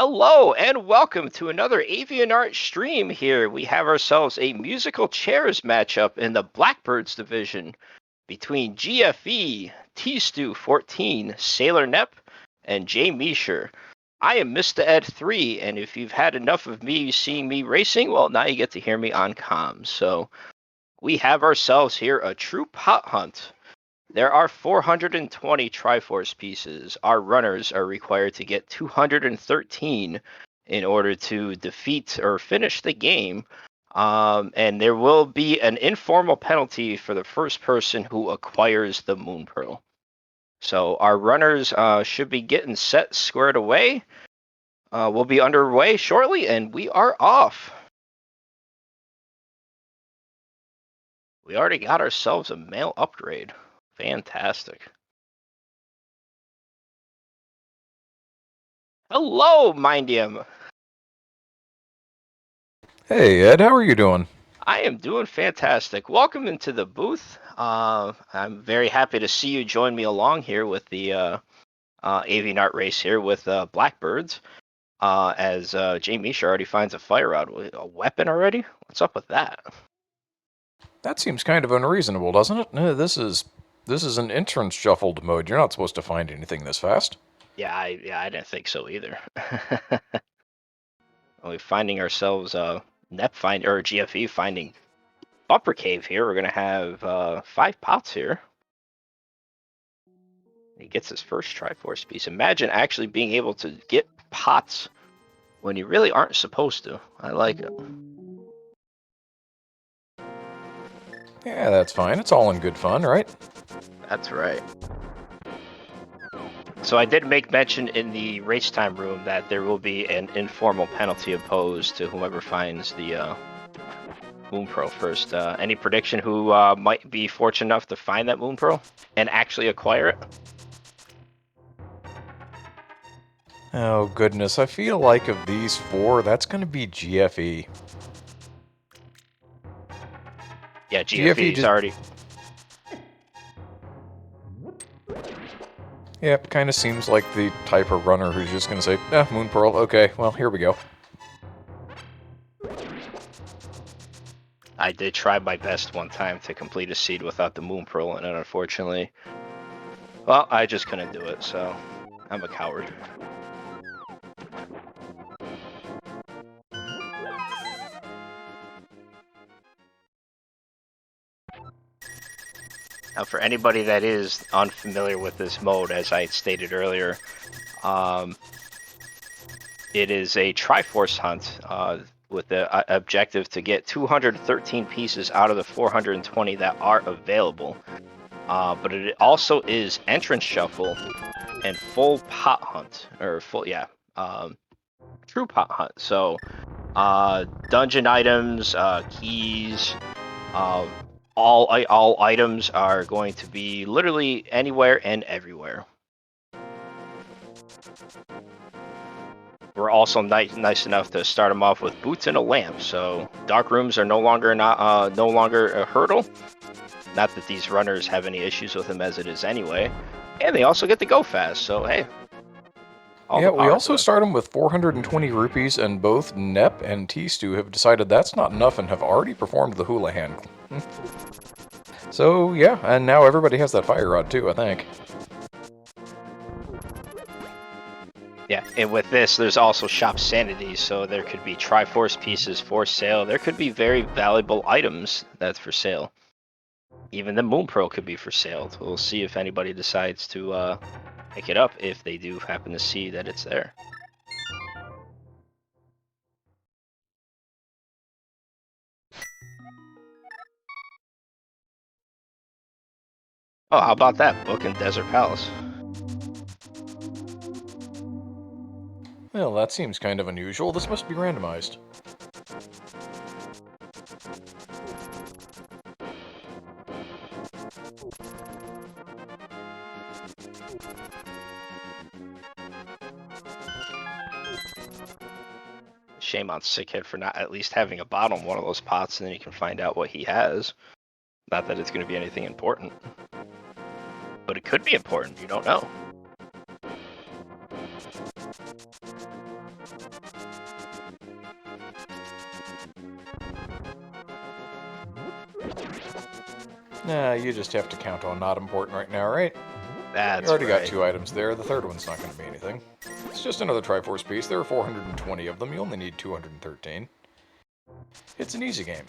Hello and welcome to another AVIANART stream here. We have ourselves a musical chairs matchup in the Blackbirds division between GFE, T-Stew 14, Sailor Nep, and Jay Meisher. I am Mr. Ed 3, and if you've had enough of me seeing me racing, well, now you get to hear me on comms. So we have ourselves here a true pot hunt. There are 420 Triforce pieces. Our runners are required to get 213 in order to defeat or finish the game. And there will be an informal penalty for the first person who acquires the Moon Pearl. So our runners should be getting set squared away. We'll be underway shortly, and we are off. We already got ourselves a male upgrade. Fantastic. Hello, Mindium. Hey Ed, how are you doing? I am doing fantastic. Welcome into the booth. I'm very happy to see you join me along here with the AVIANART race here with Blackbirds. As Jay Misha already finds a fire rod. A weapon already? What's up with that? That seems kind of unreasonable, doesn't it? This is an entrance shuffled mode. You're not supposed to find anything this fast. Yeah, I didn't think so either. We're finding ourselves NEP find or GFE finding Bumper Cave here. We're gonna have 5 pots here. He gets his first Triforce piece. Imagine actually being able to get pots when you really aren't supposed to. I like it. Yeah, that's fine. It's all in good fun, right? That's right. So I did make mention in the race time room that there will be an informal penalty imposed to whoever finds the Moon Pearl first. Any prediction who might be fortunate enough to find that Moon Pearl and actually acquire it? Oh goodness, I feel like of these four, that's going to be GFE. Yeah, GFE GFE is just, already. yep, kind of seems like the type of runner who's just going to say, Moon Pearl, okay, well, here we go. I did try my best one time to complete a seed without the Moon Pearl, and unfortunately, well, I just couldn't do it, so I'm a coward. Now, for anybody that is unfamiliar with this mode, as I had stated earlier, it is a Triforce hunt with the objective to get 213 pieces out of the 420 that are available. But it also is entrance shuffle and full pot hunt, or true pot hunt. So dungeon items, keys, all items are going to be literally anywhere and everywhere. We're also nice enough to start them off with boots and a lamp, so dark rooms are no longer a hurdle. Not that these runners have any issues with them as it is anyway, and they also get to go fast. So hey, Yeah, we also them. start them with 420 rupees, and both Nep and T-Stew have decided that's not enough and have already performed the Houlihan. So, yeah, and now everybody has that fire rod too, I think. Yeah, and with this, there's also shop sanity, so there could be Triforce pieces for sale. There could be very valuable items that's for sale. Even the Moon Pearl could be for sale. We'll see if anybody decides to pick it up if they do happen to see that it's there. Oh, how about that book in Desert Palace? Well, that seems kind of unusual. This must be randomized. Shame on Sickhead for not at least having a bottle in one of those pots, and then you can find out what he has. Not that it's going to be anything important. But it could be important, you don't know. Nah, you just have to count on not important right now, right? You That's already got right. 2 items there. The third one's not going to be anything. It's just another Triforce piece. There are 420 of them. You only need 213. It's an easy game.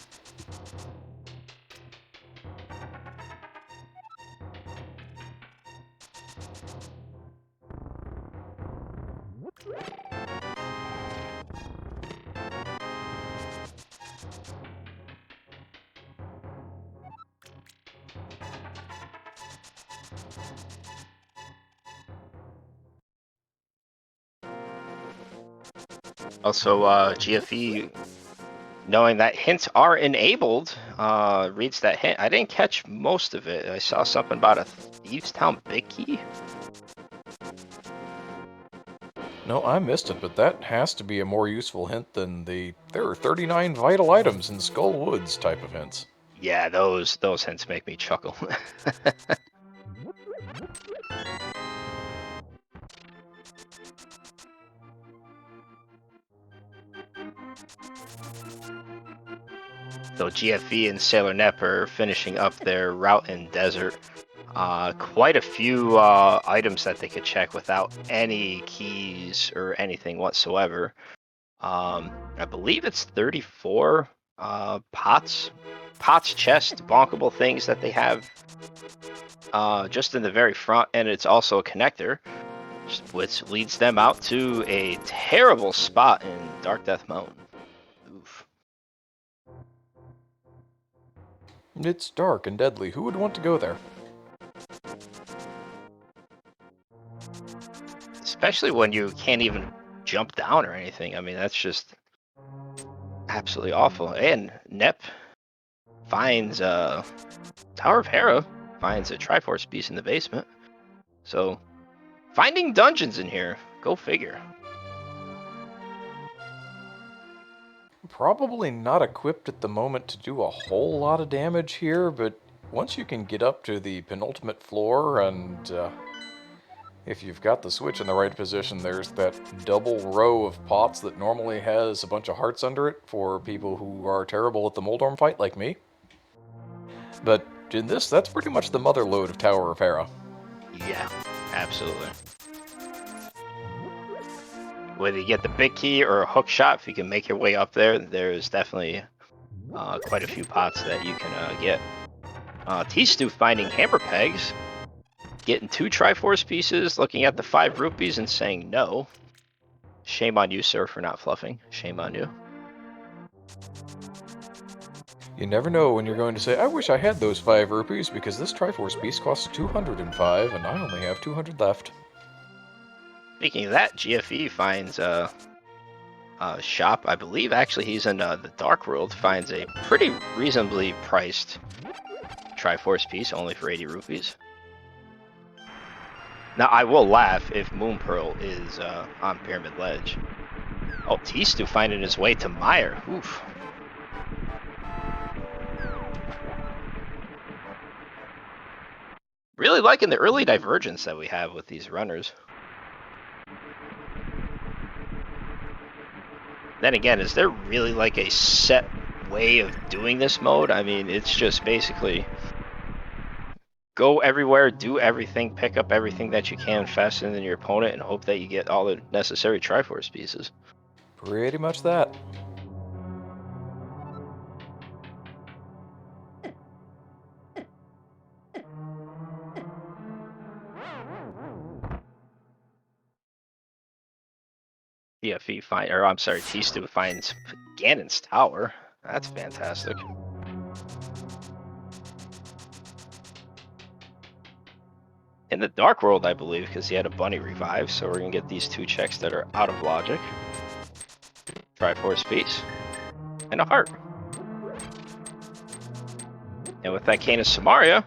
Also, GFE, knowing that hints are enabled, reads that hint. I didn't catch most of it. I saw something about a Thieves Town big key. No, I missed it, but that has to be a more useful hint than the "there are 39 vital items in Skull Woods" type of hints. Yeah, those hints make me chuckle. So GFE and Sailor Nep are finishing up their route in desert. Quite a few items that they could check without any keys or anything whatsoever. I believe it's 34 pots chest, bonkable things that they have just in the very front, and it's also a connector, which leads them out to a terrible spot in Dark Death Mountain. Oof. It's dark and deadly. Who would want to go there? Especially when you can't even jump down or anything. I mean, that's just absolutely awful. And Nep finds Tower of Hera, finds a Triforce piece in the basement. So finding dungeons in here, go figure. Probably not equipped at the moment to do a whole lot of damage here, but once you can get up to the penultimate floor and if you've got the switch in the right position, there's that double row of pots that normally has a bunch of hearts under it for people who are terrible at the Moldorm fight like me. But in this, that's pretty much the mother lode of Tower of Hera. Yeah, absolutely. Whether you get the big key or a hook shot, if you can make your way up there, there's definitely quite a few pots that you can get. T-Stu finding hammer pegs, getting 2 Triforce pieces, looking at the 5 rupees and saying no. Shame on you, sir, for not fluffing. Shame on you. You never know when you're going to say, I wish I had those 5 rupees because this Triforce piece costs 205 and I only have 200 left. Speaking of that, GFE finds a shop. I believe actually he's in the Dark World. Finds a pretty reasonably priced Triforce piece, only for 80 rupees. Now I will laugh if Moon Pearl is on Pyramid Ledge. Oh, T-Stu finding his way to Meyer. Oof. Really liking the early divergence that we have with these runners. Then again, is there really like a set way of doing this mode? I mean, it's just basically go everywhere, do everything, pick up everything that you can faster than your opponent, and hope that you get all the necessary Triforce pieces. Pretty much that. TFE find, or I'm sorry, T-Stu finds Ganon's tower. That's fantastic. In the Dark World, I believe, because he had a bunny revive, so we're gonna get these 2 checks that are out of logic. Triforce piece. And a heart. And with that Cane of Samaria,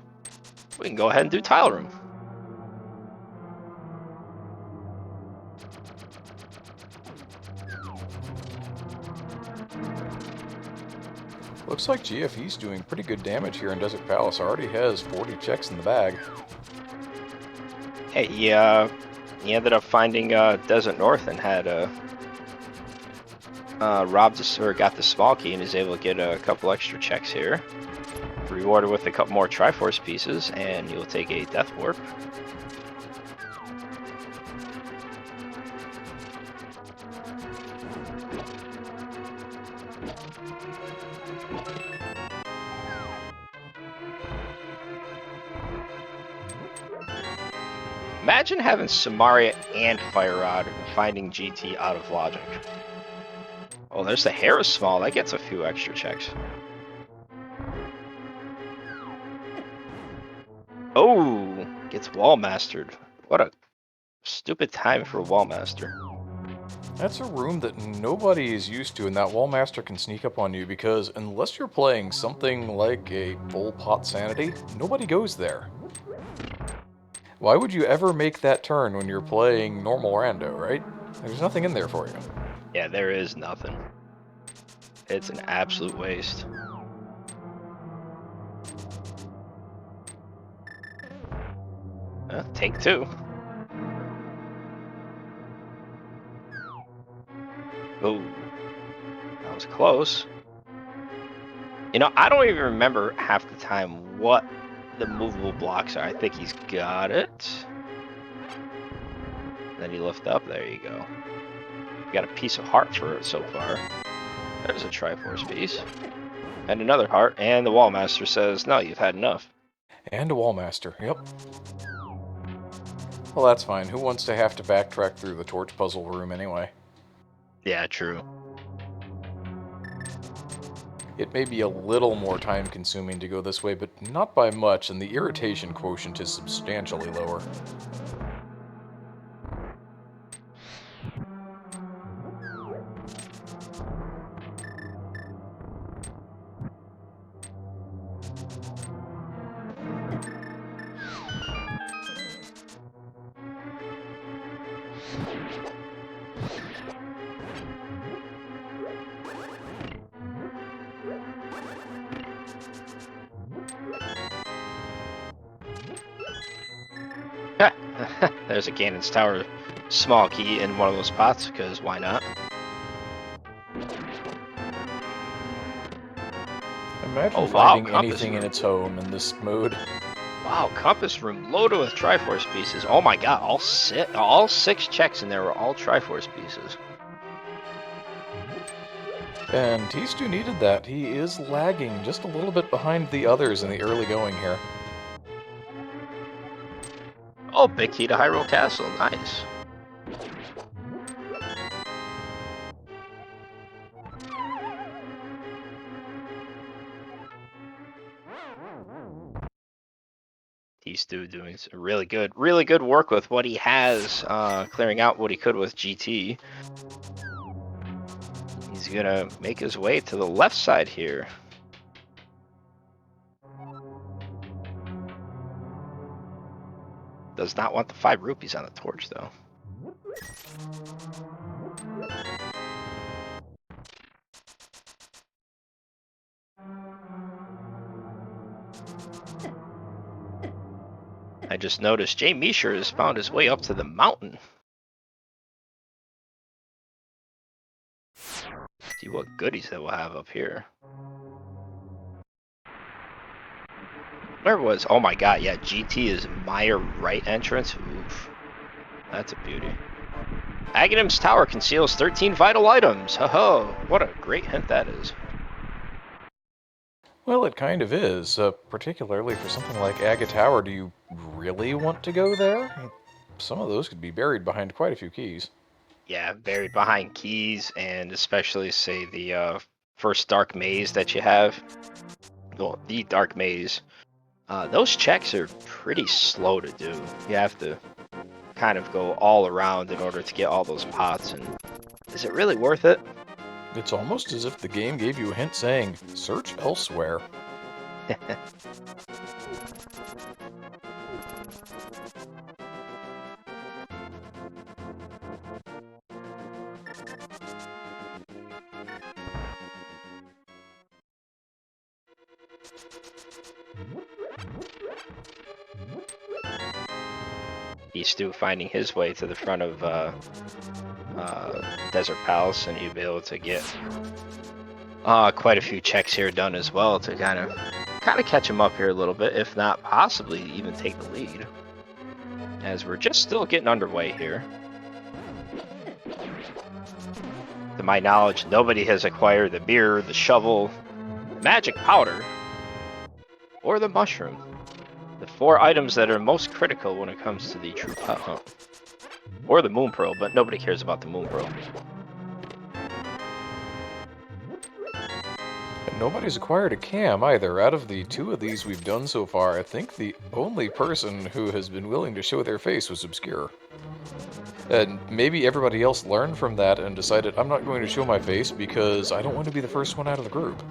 we can go ahead and do Tile Room. Looks like GFE's doing pretty good damage here in Desert Palace. Already has 40 checks in the bag. Hey, he ended up finding Desert North and had Robbed or got the small key and is able to get a couple extra checks here. Rewarded with a couple more Triforce pieces, and you'll take a Death Warp. Imagine having Samaria and Fire Rod and finding GT out of logic. Oh, there's the Harris Small. That gets a few extra checks. Oh, gets Wall Mastered. What a stupid time for a Wall Master. That's a room that nobody is used to, and that Wallmaster can sneak up on you because unless you're playing something like a full pot sanity, nobody goes there. Why would you ever make that turn when you're playing normal rando, right? There's nothing in there for you. Yeah, there is nothing. It's an absolute waste. Take two. Oh, that was close. You know, I don't even remember half the time what the movable blocks are. I think he's got it. Then you lift up. There you go. You got a piece of heart for it so far. There's a Triforce piece. And another heart. And the Wallmaster says, no, you've had enough. And a Wallmaster, yep. Well, that's fine. Who wants to have to backtrack through the torch puzzle room anyway? Yeah, true. It may be a little more time-consuming to go this way, but not by much, and the irritation quotient is substantially lower. There's a Ganon's Tower small key in one of those pots, because why not? Imagine Oh, wow, finding compass anything in room. its home in this mode. Wow, compass room loaded with Triforce pieces. Oh my god, all six checks in there were all Triforce pieces. And T-Stu needed that. He is lagging just a little bit behind the others in the early going here. Oh, big key to Hyrule Castle. Nice. T-Stu doing some really good work with what he has, clearing out what he could with GT. He's gonna make his way to the left side here. Does not want the 5 rupees on the torch, though. I just noticed Jay Meisher has found his way up to the mountain. See what goodies that we'll have up here. Where was? Oh my god, yeah, GT is my right entrance. Oof. That's a beauty. Aghanim's Tower conceals 13 vital items. Ho ho! What a great hint that is. Well, it kind of is, particularly for something like Aga Tower. Do you really want to go there? Some of those could be buried behind quite a few keys. Yeah, buried behind keys, and especially, say, the first Dark Maze that you have. Well, the Dark Maze. Those checks are pretty slow to do. You have to kind of go all around in order to get all those pots, and is it really worth it? It's almost as if the game gave you a hint saying, search elsewhere. He's still finding his way to the front of Desert Palace, and you'll be able to get quite a few checks here done as well to kind of catch him up here a little bit, if not possibly even take the lead, as we're just still getting underway here. To my knowledge, nobody has acquired the beer, the shovel, the magic powder, or the mushroom. The 4 items that are most critical when it comes to the true pot hunt. Or the moon pearl, but nobody cares about the moon pearl. And nobody's acquired a cam either. Out of the 2 of these we've done so far, I think the only person who has been willing to show their face was Obscure. And maybe everybody else learned from that and decided, I'm not going to show my face because I don't want to be the first one out of the group.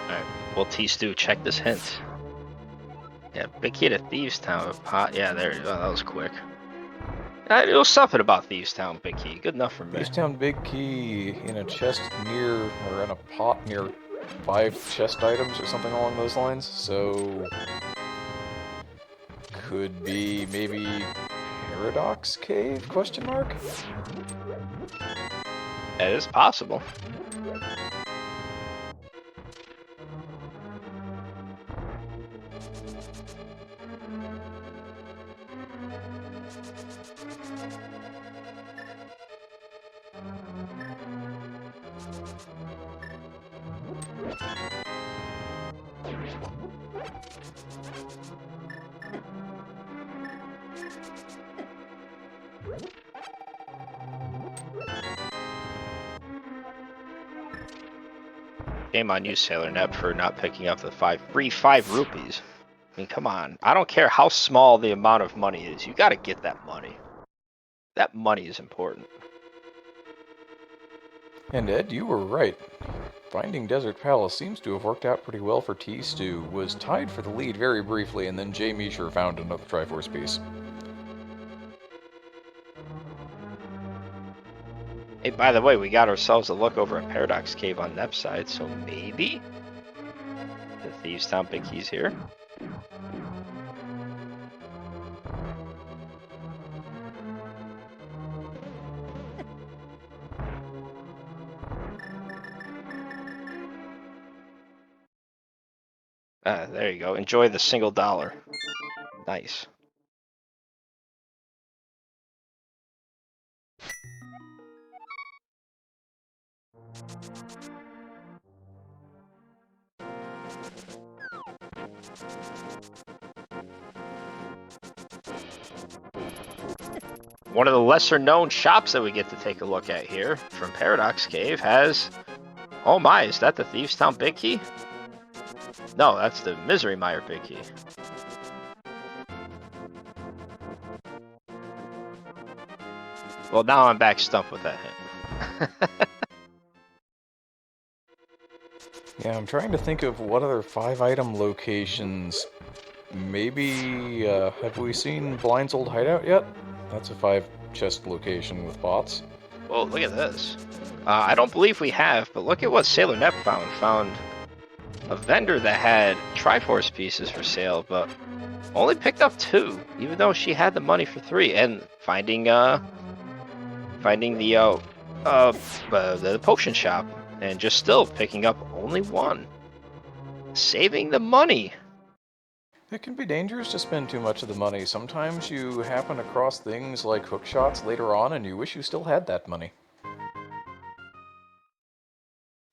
Alright, will T-Stew check this hint? Yeah, big key to Thieves Town. Pot. Yeah, there. Oh, that was quick. It was something about Thieves Town, big key. Good enough for me. Thieves Town big key in a chest near, or in a pot near 5 chest items or something along those lines. So could be maybe Paradox Cave? Question mark. That is possible. Shame on you, Sailor Nep, for not picking up the free 5 rupees. I mean, come on. I don't care how small the amount of money is. You gotta get that money. That money is important. And Ed, you were right. Finding Desert Palace seems to have worked out pretty well for T-Stew. Was tied for the lead very briefly, and then Jay Meisher found another Triforce piece. Hey, by the way, we got ourselves a look over at Paradox Cave on Nep's side, so maybe the Thieves Town big key's here. There you go. Enjoy the single dollar. Nice. One of the lesser known shops that we get to take a look at here from Paradox Cave has... Oh my, is that the Thieves Town big key? No, that's the Misery Mire big key. Well, now I'm back stumped with that hint. Yeah, I'm trying to think of what other 5-item locations. Maybe, have we seen Blind's Old Hideout yet? That's a 5-chest location with bots. Well, look at this. I don't believe we have, but look at what Sailor Nep found. Found a vendor that had Triforce pieces for sale, but only picked up 2, even though she had the money for 3. And finding the potion shop, and just still picking up only 1. Saving the money. It can be dangerous to spend too much of the money. Sometimes you happen across things like hook shots later on and you wish you still had that money.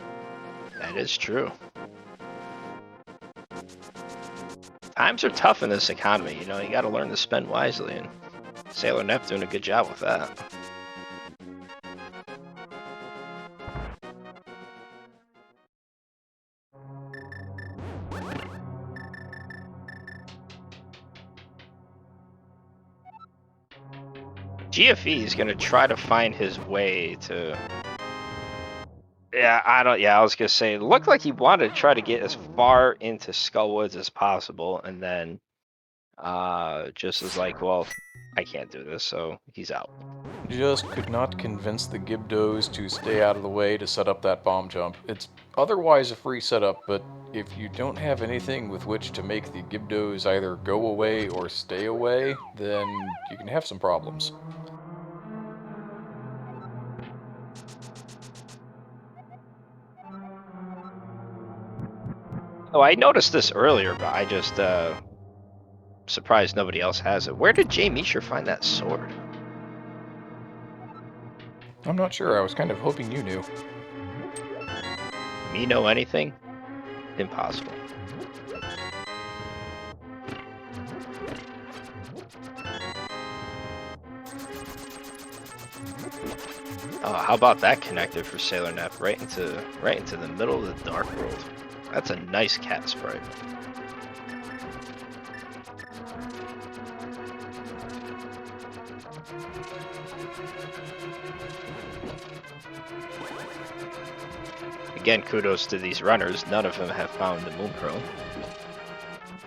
That is true. Times are tough in this economy, you know, you gotta learn to spend wisely, and Sailor Nep doing a good job with that. GFE is gonna try to find his way to... I was gonna say, it looked like he wanted to try to get as far into Skullwoods as possible, and then just as like, well, I can't do this, so he's out. Just could not convince the Gibdos to stay out of the way to set up that bomb jump. It's otherwise a free setup, but if you don't have anything with which to make the Gibdos either go away or stay away, then you can have some problems. Oh, I noticed this earlier, but I just surprised nobody else has it. Where did Jay Meisher find that sword? I'm not sure, I was kind of hoping you knew. Me know anything? Impossible. Oh, how about that connector for Sailor Nap right into the middle of the Dark World? That's a nice cat sprite. Again, kudos to these runners. None of them have found the Moon Pearl.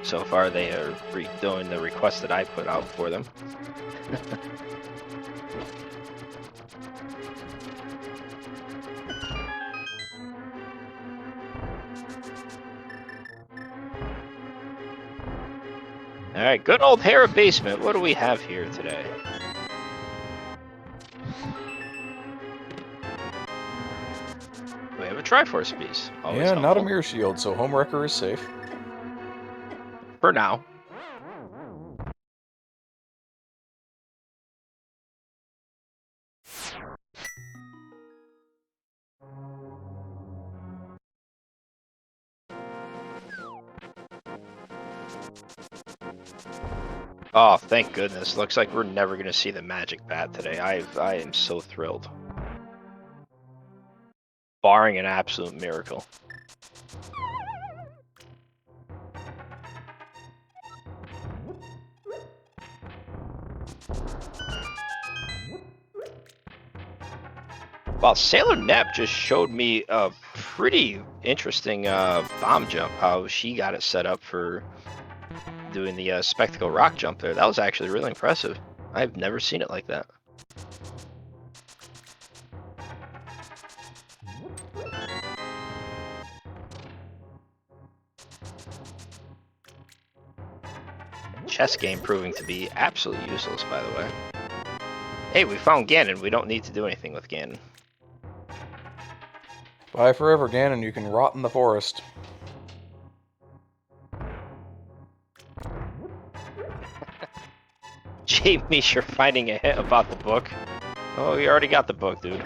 So far, they are doing the request that I put out for them. Alright, good old Hera Basement. What do we have here today? We have a Triforce piece. Always Yeah, not a helpful. mirror shield, so Homewrecker is safe. For now. Oh, thank goodness. Looks like we're never going to see the magic bat today. I am so thrilled. Barring an absolute miracle. Well, Sailor Nep just showed me a pretty interesting bomb jump, how she got it set up for doing the spectacle rock jump there. That was actually really impressive. I've never seen it like that. Chess game proving to be absolutely useless, by the way. Hey, we found Ganon. We don't need to do anything with Ganon. Bye forever, Ganon, you can rot in the forest. Jamie, you're finding a hint about the book. Oh, you already got the book, dude.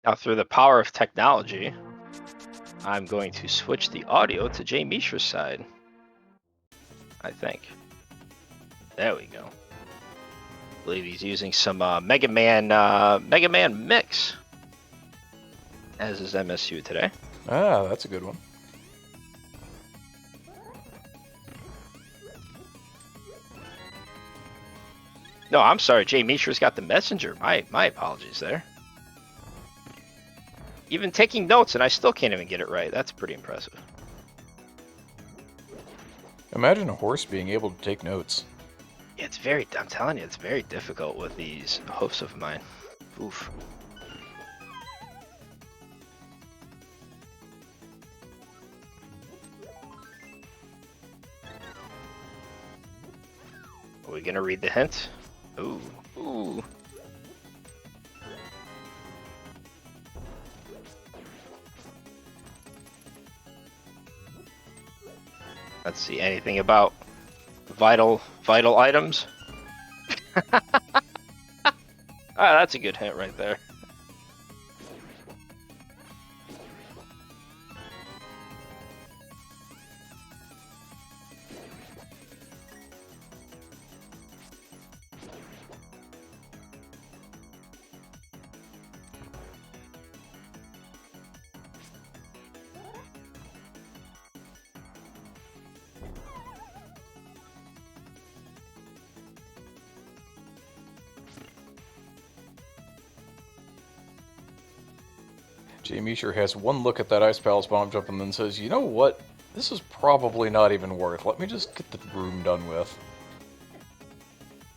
Now, through the power of technology, I'm going to switch the audio to Jay Mishra's side. I think. There we go. I believe he's using some Mega Man mix as his MSU today. Ah, that's a good one. No, I'm sorry. Jay Mishra's got the messenger. My apologies there. Even taking notes, and I still can't even get it right. That's pretty impressive. Imagine a horse being able to take notes. Yeah, I'm telling you, it's very difficult with these hoofs of mine. Oof. Are we gonna read the hint? Ooh, ooh. Let's see, anything about vital items? Ah, that's a good hint right there. Jay Meisher has one look at that Ice Palace bomb jump and then says, you know what? This is probably not even worth. Let me just get the room done with.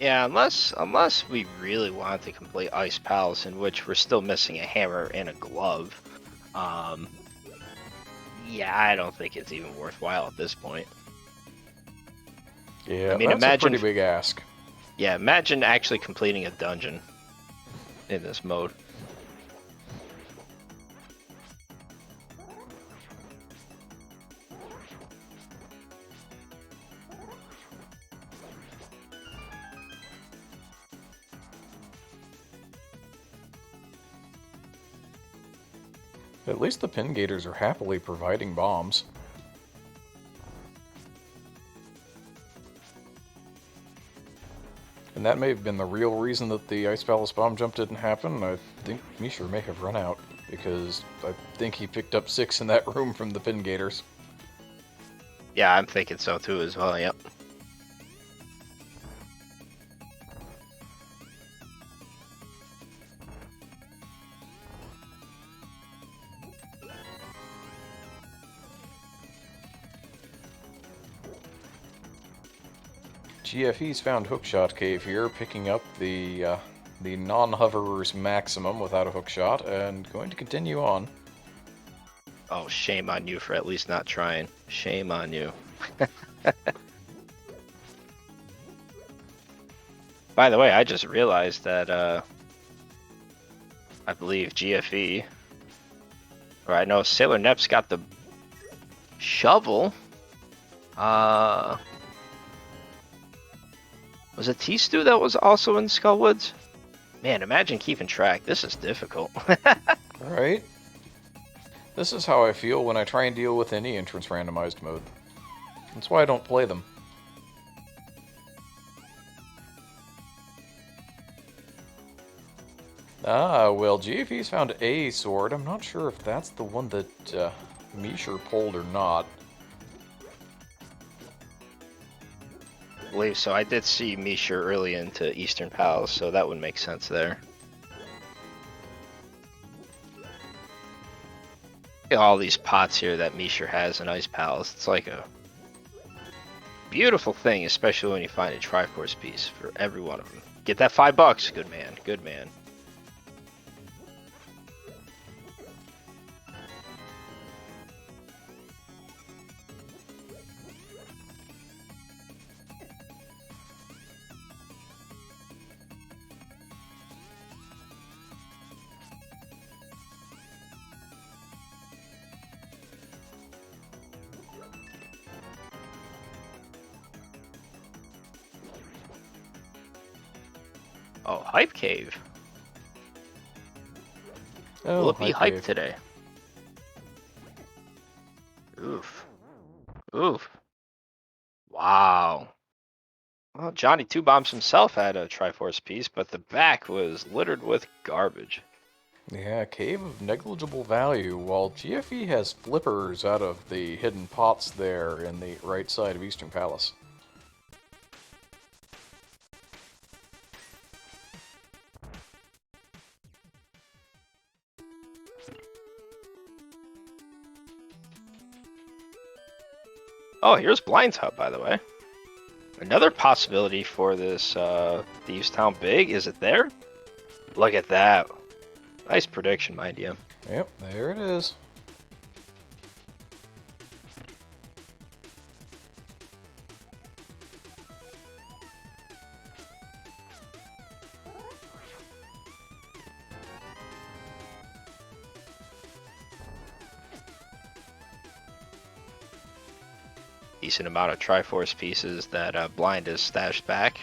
Yeah, unless we really want to complete Ice Palace, in which we're still missing a hammer and a glove. Yeah, I don't think it's even worthwhile at this point. Yeah, I mean, that's imagine, a pretty big ask. Yeah, imagine actually completing a dungeon in this mode. At least the pin gators are happily providing bombs. And that may have been the real reason that the Ice Palace bomb jump didn't happen. I think Meisher may have run out, because I think he picked up 6 in that room from the pin gators. Yeah, I'm thinking so too as well, yep. GFE's found Hookshot Cave here, picking up the non-hoverer's maximum without a hookshot, and going to continue on. Oh, shame on you for at least not trying. Shame on you. By the way, I just realized that, I believe GFE, or I know Sailor Nep's got the shovel. Was it T-Stew that was also in Skullwoods? Man, imagine keeping track. This is difficult. Right? This is how I feel when I try and deal with any entrance randomized mode. That's why I don't play them. Ah, well, GFE's found a sword. I'm not sure if that's the one that Meisher pulled or not. I believe so. I did see Misha early into Eastern Palace, so that would make sense there. Look at all these pots here that Misha has in Ice Palace. It's like a beautiful thing, especially when you find a Triforce piece for every one of them. Get that $5. Good man. Good man. Oh, Hype Cave. Oh, Will it be hype cave. today? Oof. Oof. Wow. Well, Johnny Two Bombs himself had a Triforce piece, but the back was littered with garbage. Yeah, cave of negligible value, while GFE has flippers out of the hidden pots there in the right side of Eastern Palace. Oh, here's Blind's Hut, by the way. Another possibility for this Thieves Town Big. Is it there? Look at that. Nice prediction, mind you. Yep, there it is. Decent amount of Triforce pieces that Blind has stashed back.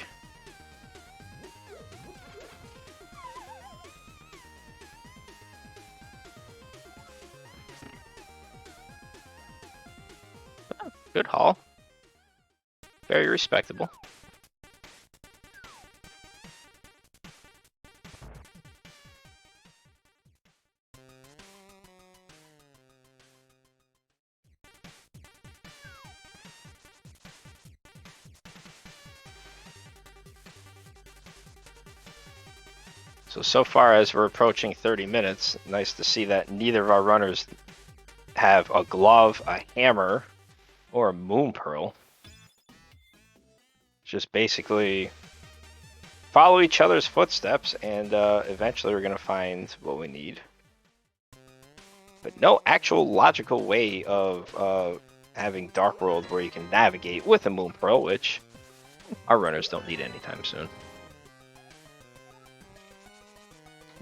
Oh, good haul. Very respectable. So far as we're approaching 30 minutes, nice to see that neither of our runners have a glove, a hammer, or a moon pearl. Just basically follow each other's footsteps, and eventually we're going to find what we need. But no actual logical way of having Dark World where you can navigate with a moon pearl, which our runners don't need anytime soon.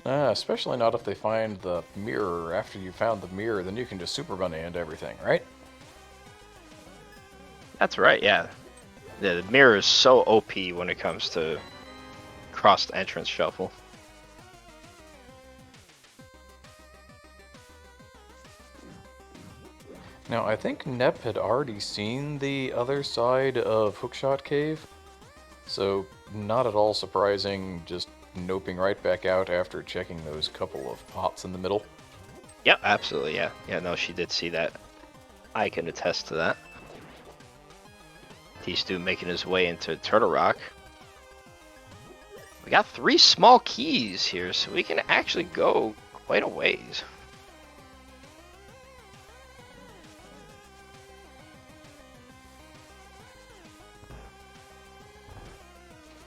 Especially not if they find the mirror. After you found the mirror, then you can just super run into everything, right? That's right, yeah. The mirror is so OP when it comes to crossed entrance shuffle. Now, I think Nep had already seen the other side of Hookshot Cave, so not at all surprising, just noping right back out after checking those couple of pots in the middle. Yep, absolutely, yeah. Yeah, no, she did see that. I can attest to that. T-Stew making his way into Turtle Rock. We got 3 small keys here, so we can actually go quite a ways.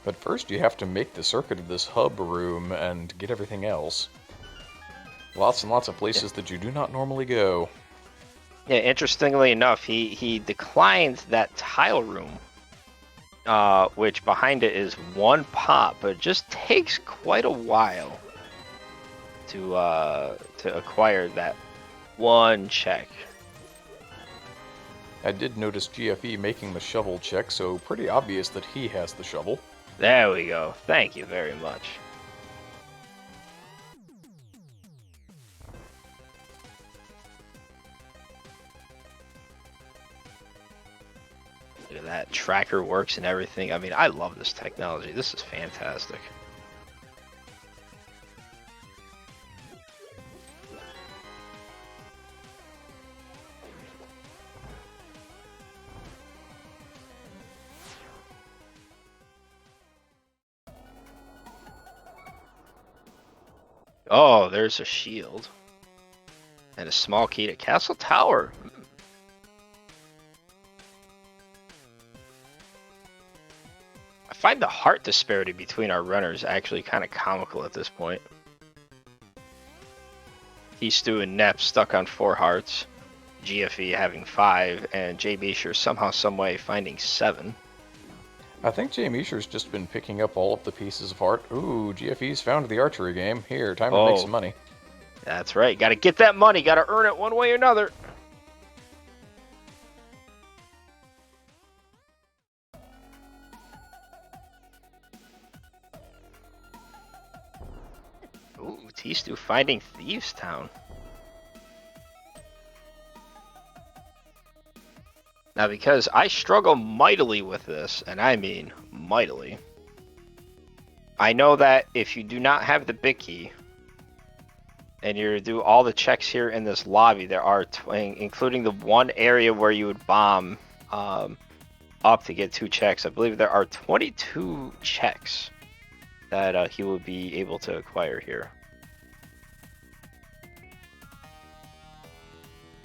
But first you have to make the circuit of this hub room and get everything else. Lots and lots of places that you do not normally go. Yeah, interestingly enough, he declined that tile room, which behind it is 1 pop, but it just takes quite a while to acquire that 1 check. I did notice GFE making the shovel check, so pretty obvious that he has the shovel. There we go. Thank you very much. Look at that. Tracker works and everything. I mean, I love this technology. This is fantastic. Oh, there's a shield. And a small key to Castle Tower. I find the heart disparity between our runners actually kind of comical at this point. T-Stew and Nep stuck on 4 hearts. GFE having 5, and J. Beesher somehow, someway finding 7. I think Jay Meisher's just been picking up all of the pieces of art. Ooh, GFE's found the archery game. Here, time to make some money. That's right. Gotta get that money. Gotta earn it one way or another. Ooh, T-Stew finding Thieves Town. Now, because I struggle mightily with this, and I mean mightily, I know that if you do not have the big key, and you do all the checks here in this lobby, there are, including the one area where you would bomb up to get 2 checks, I believe there are 22 checks that he will be able to acquire here.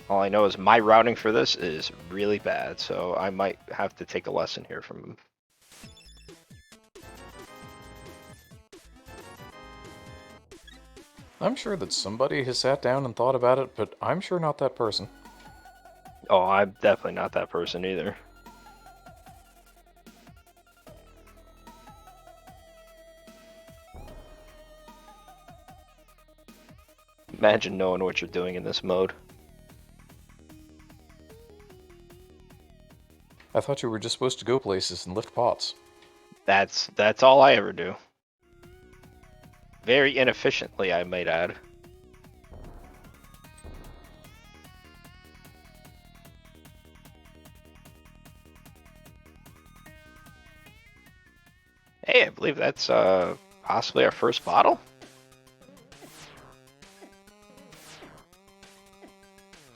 All I know is my routing for this is really bad, so I might have to take a lesson here from him. I'm sure that somebody has sat down and thought about it, but I'm sure not that person. Oh, I'm definitely not that person either. Imagine knowing what you're doing in this mode. I thought you were just supposed to go places and lift pots. That's all I ever do. Very inefficiently, I might add. Hey, I believe that's possibly our first bottle.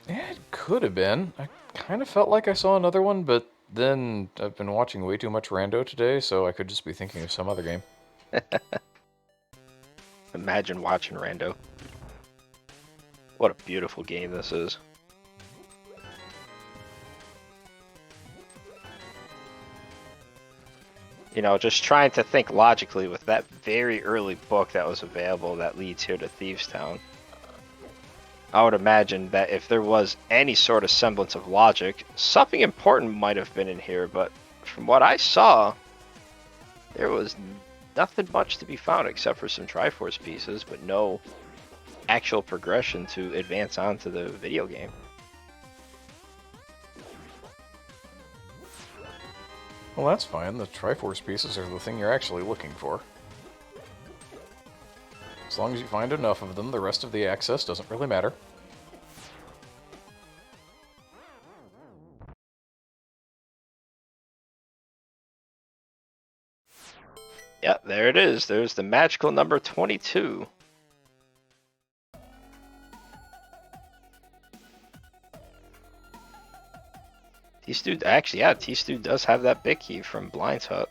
Yeah, it could have been. I kind of felt like I saw another one, but then I've been watching way too much Rando today, so I could just be thinking of some other game. imagine watching Rando. What a beautiful game this is. You know, just trying to think logically with that very early book that was available that leads here to Thieves Town. I would imagine that if there was any sort of semblance of logic, something important might have been in here, but from what I saw, there was nothing much to be found except for some Triforce pieces, but no actual progression to advance onto the video game. Well, that's fine. The Triforce pieces are the thing you're actually looking for. As long as you find enough of them, the rest of the access doesn't really matter. Yep, there it is. There's the magical number 22. T-Stu, actually, yeah, T-Stu does have that big key from Blind's Hut.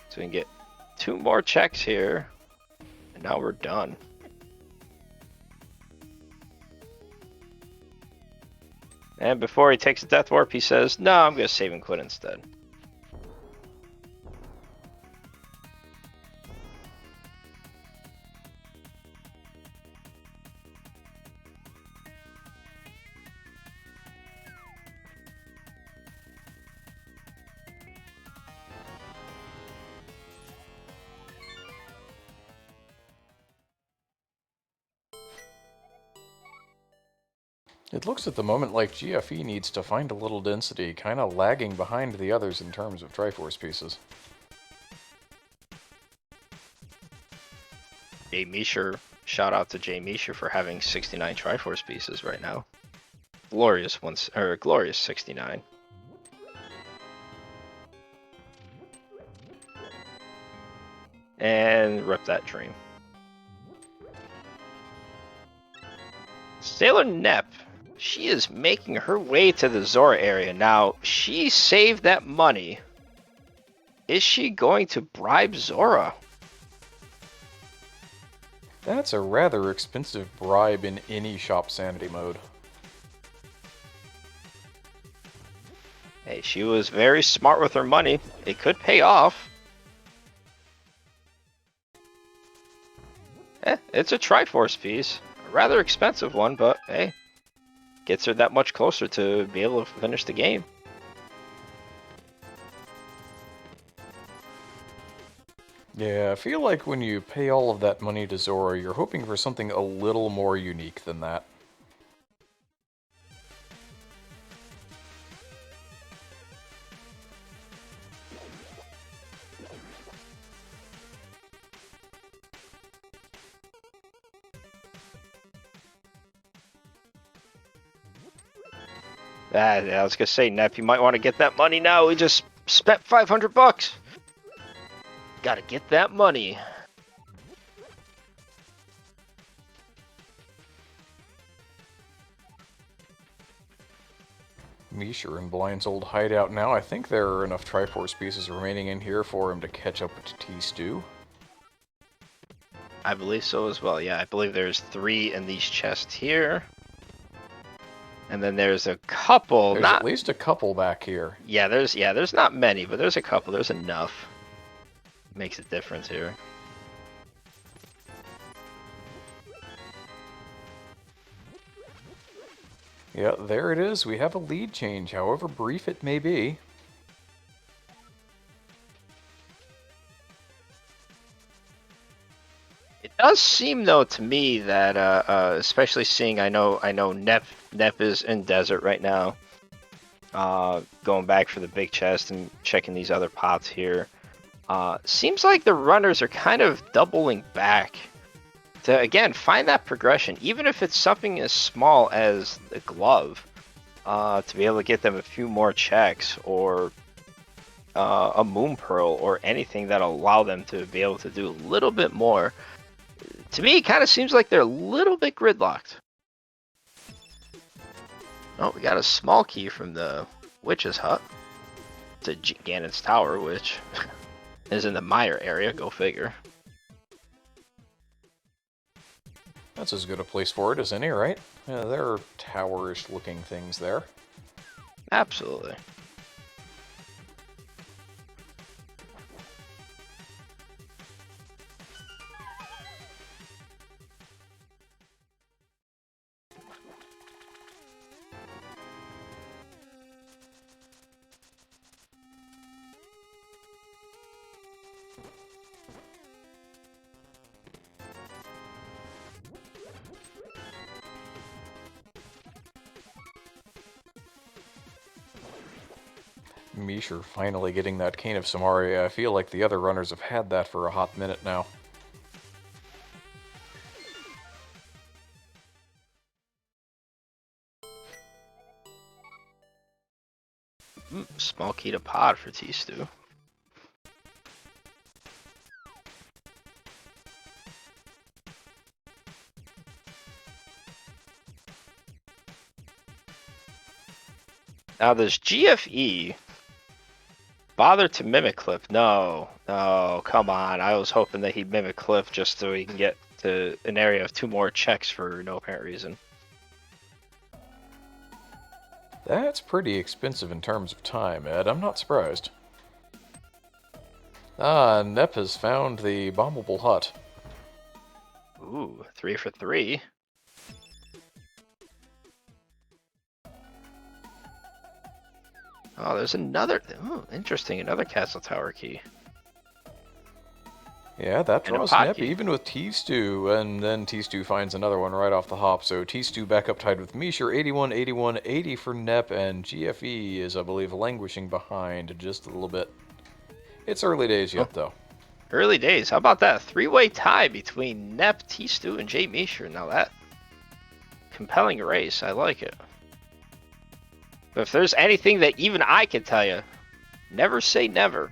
So we can get 2 more checks here, and now we're done. And before he takes a Death Warp, he says, no, I'm going to save and quit instead. It looks at the moment like GFE needs to find a little density, kind of lagging behind the others in terms of Triforce pieces. Jay Misher, shout out to Jay Misher for having 69 Triforce pieces right now. Glorious ones, or glorious 69. And rip that dream. Sailor Nep, she is making her way to the Zora area. Now, she saved that money. Is she going to bribe Zora? That's a rather expensive bribe in any shop sanity mode. Hey, she was very smart with her money. It could pay off. It's a Triforce piece. A rather expensive one, but hey, gets her that much closer to be able to finish the game. Yeah, I feel like when you pay all of that money to Zora, you're hoping for something a little more unique than that. I was gonna say, Nep, you might want to get that money now. We just spent 500 bucks. Gotta get that money. Misher and Blind's old hideout now. I think there are enough Triforce pieces remaining in here for him to catch up to T-Stu. I believe so as well. Yeah, I believe there's 3 in these chests here. And then there's a couple. There's at least a couple back here. Yeah, there's not many, but there's a couple. There's enough. Makes a difference here. Yeah, there it is. We have a lead change, however brief it may be. It does seem, though, to me that, especially seeing, I know Nep is in desert right now. Going back for the big chest and checking these other pots here. Seems like the runners are kind of doubling back to, again, find that progression, even if it's something as small as the glove, to be able to get them a few more checks, or a moon pearl, or anything that'll allow them to be able to do a little bit more. To me, it kind of seems like they're a little bit gridlocked. Oh, we got a small key from the witch's hut to Ganon's tower, which is in the Mire area, go figure. That's as good a place for it as any, right? Yeah, there are towerish looking things there. Absolutely. Mishra finally getting that Cane of Samaria. I feel like the other runners have had that for a hot minute now. Small key to pod for T-Stew. Now this GFE bother to mimic Cliff. No, come on. I was hoping that he'd mimic Cliff just so he can get to an area of 2 more checks for no apparent reason. That's pretty expensive in terms of time, Ed. I'm not surprised. Ah, Nep has found the bombable hut. Ooh, 3 for 3. Oh, there's another. Oh, interesting. Another castle tower key. Yeah, that And a draws pod Nep key. even with T-Stew, and then T-Stew finds another one right off the hop. So T-Stew back up tied with Mishra, 81, 81, 80 for Nep, and GFE is, I believe, languishing behind just a little bit. It's early days Oh, yet, though. early days. How about that? 3-way tie between Nep, T-Stew, and Jay Mishra. Now that compelling race. I like it. But if there's anything that even I can tell you, never say never.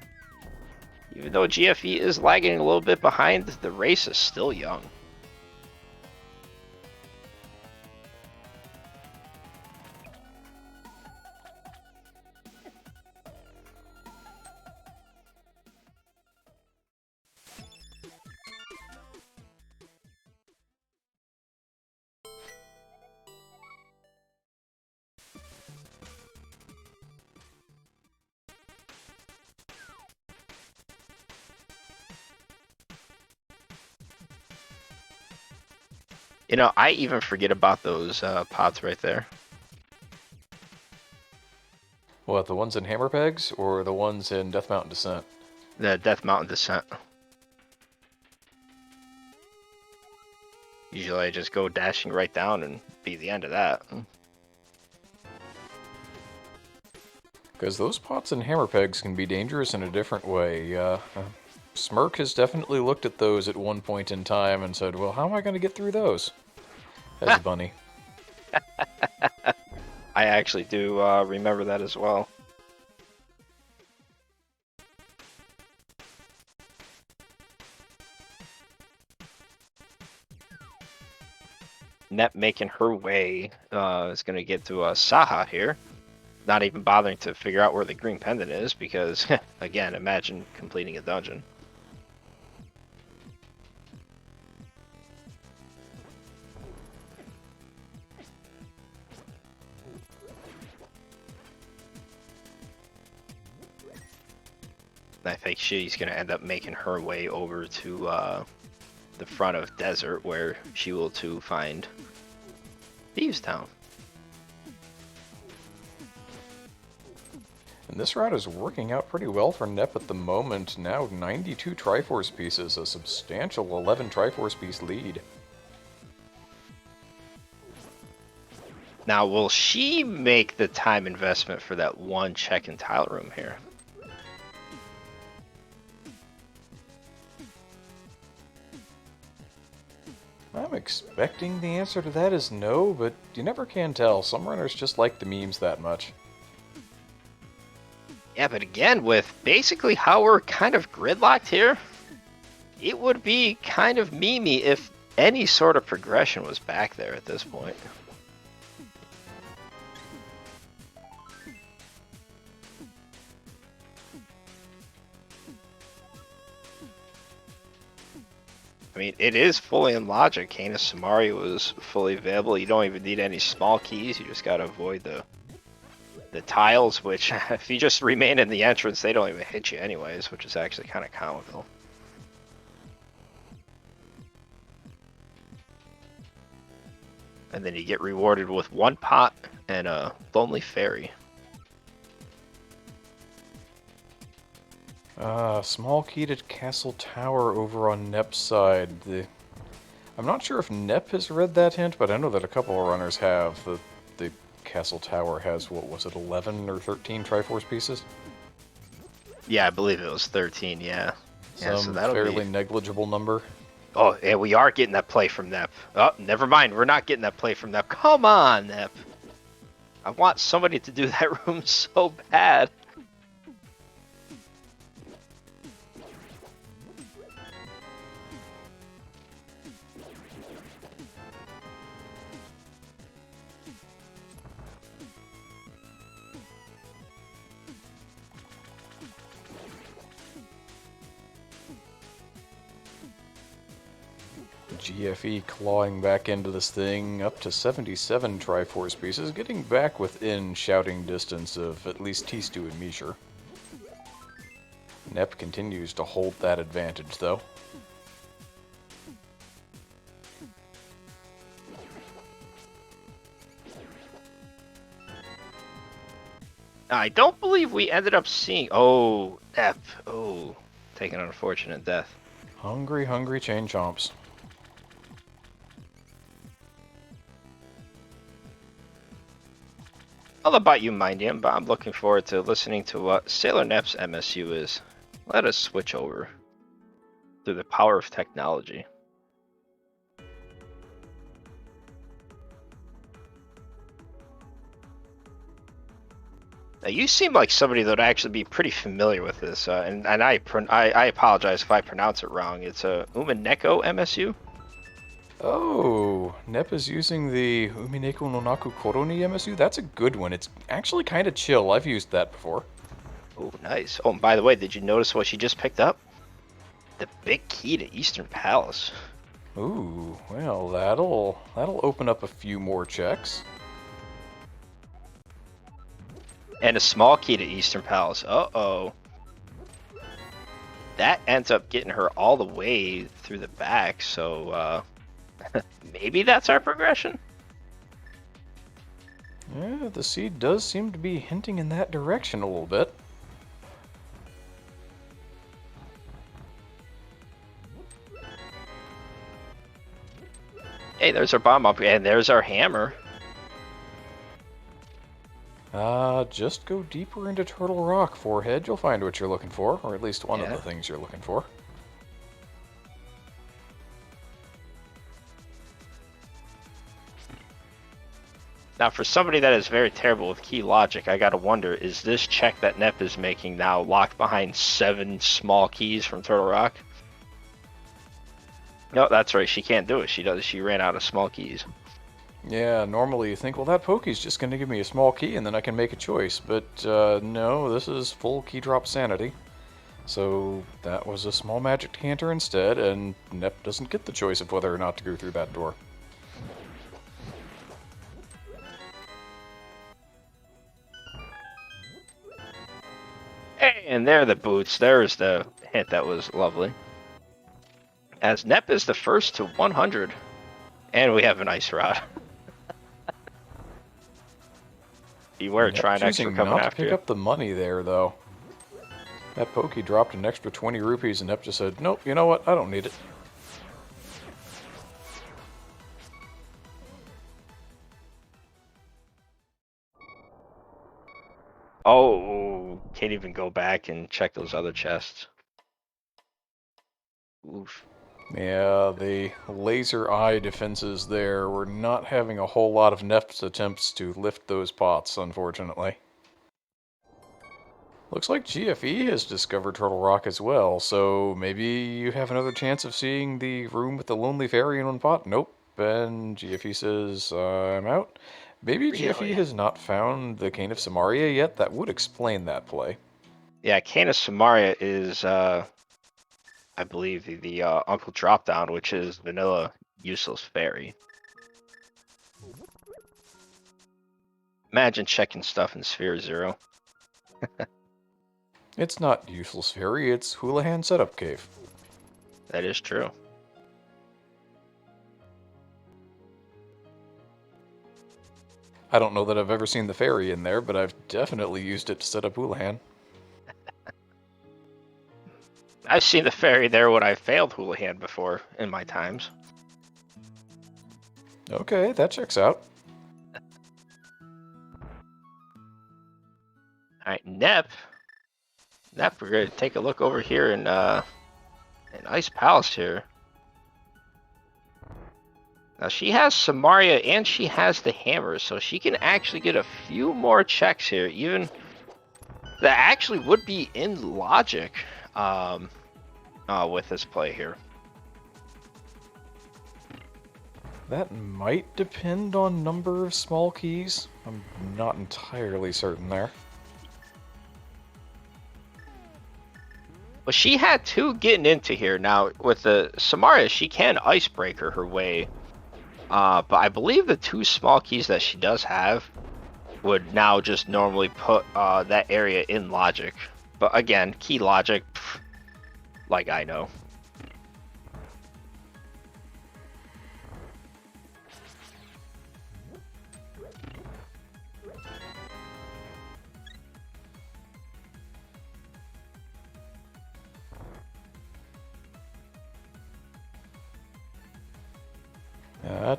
Even though GFE is lagging a little bit behind, the race is still young. You know, I even forget about those pods right there. What, the ones in Hammer Pegs, or the ones in Death Mountain Descent? The Death Mountain Descent. Usually I just go dashing right down and be the end of that. Because those pots and Hammer Pegs can be dangerous in a different way. Smirk has definitely looked at those at one point in time and said, well, how am I going to get through those? As a bunny. I actually do remember that as well. Net making her way is going to get to Saha here. Not even bothering to figure out where the green pendant is because, again, imagine completing a dungeon. I think she's going to end up making her way over to the front of Desert where she will too find Thieves Town. And this route is working out pretty well for Nep at the moment. Now 92 Triforce pieces, a substantial 11 Triforce piece lead. Now, will she make the time investment for that one check in tile room here? I'm expecting the answer to that is no, but you never can tell. Some runners just like the memes that much. Yeah, but again, with basically how we're kind of gridlocked here, it would be kind of memey if any sort of progression was back there at this point. I mean, it is fully in logic. Canis Samari was fully available. You don't even need any small keys. You just gotta avoid the tiles, which if you just remain in the entrance, they don't even hit you anyways, which is actually kind of comical. And then you get rewarded with 1 pot and a Lonely Fairy. Small key to Castle Tower over on Nep's side. I'm not sure if Nep has read that hint, but I know that a couple of runners have. The Castle Tower has, what was it, 11 or 13 Triforce pieces? Yeah, I believe it was 13, yeah. Yeah, so that'll fairly be... negligible number. Oh, yeah, we are getting that play from Nep. Oh, never mind, we're not getting that play from Nep. Come on, Nep. I want somebody to do that room so bad. GFE clawing back into this thing, up to 77 Triforce pieces, getting back within shouting distance of at least T-Stew and Mishra. Nep continues to hold that advantage, though. I don't believe we ended up seeing... Oh, Nep. Oh, taking an unfortunate death. Hungry, hungry chain chomps. I don't know about you, Mindium, but I'm looking forward to listening to what Sailor Nep's MSU is. Let us switch over through the power of technology. Now, you seem like somebody that would actually be pretty familiar with this, and I apologize if I pronounce it wrong. It's a Umineko MSU? Oh, Nep is using the Umineko no Naku Koroni MSU? That's a good one. It's actually kind of chill. I've used that before. Oh, nice. Oh, and by the way, did you notice what she just picked up? The big key to Eastern Palace. Ooh, well, that'll open up a few more checks. And a small key to Eastern Palace. Uh-oh. That ends up getting her all the way through the back, so maybe that's our progression? Yeah, the seed does seem to be hinting in that direction a little bit. Hey, there's our bomb up, and there's our hammer. Just go deeper into Turtle Rock, Forehead. You'll find what you're looking for, or at least one of Yeah. the things you're looking for. Now, for somebody that is very terrible with key logic, I gotta wonder, is this check that Nep is making now locked behind 7 small keys from Turtle Rock? No, that's right, she can't do it. She ran out of small keys. Yeah, normally you think, well, that Pokey's just going to give me a small key and then I can make a choice. But no, this is full key drop sanity. So that was a small magic decanter instead, and Nep doesn't get the choice of whether or not to go through that door. Hey, and there are the boots. There's the hint that was lovely. As Nep is the first to 100. And we have an ice rod. Beware, Nep Trinex, we're choosing coming not to after pick you. up the money there, though. That Pokey dropped an extra 20 rupees, and Nep just said, nope, you know what, I don't need it. Oh, can't even go back and check those other chests. Oof. Yeah, the laser eye defenses there were not having a whole lot of Nep's attempts to lift those pots, unfortunately. Looks like GFE has discovered Turtle Rock as well, so maybe you have another chance of seeing the room with the Lonely Fairy in one pot. Nope, and GFE says, I'm out. Maybe GFE Really? has not found the Cane of Samaria yet. That would explain that play. Yeah, Canis Samaria is I believe, the Uncle Drop Down, which is vanilla useless fairy. Imagine checking stuff in Sphere Zero. It's not useless fairy, it's Houlihan setup cave. That is true. I don't know that I've ever seen the fairy in there, but I've definitely used it to set up Houlihan. I've seen the fairy there when I failed Houlihan before in my times. Okay, that checks out. Alright, Nep. Nep, we're going to take a look over here in Ice Palace here. Now, she has Samaria and she has the hammer, so she can actually get a few more checks here, even that actually would be in logic with this play here. That might depend on number of small keys. I'm not entirely certain there. Well, she had two getting into here. Now, with the Samaria, she can Icebreaker her way. But I believe the two small keys that she does have would now just normally put that area in logic. But again, key logic, like I know.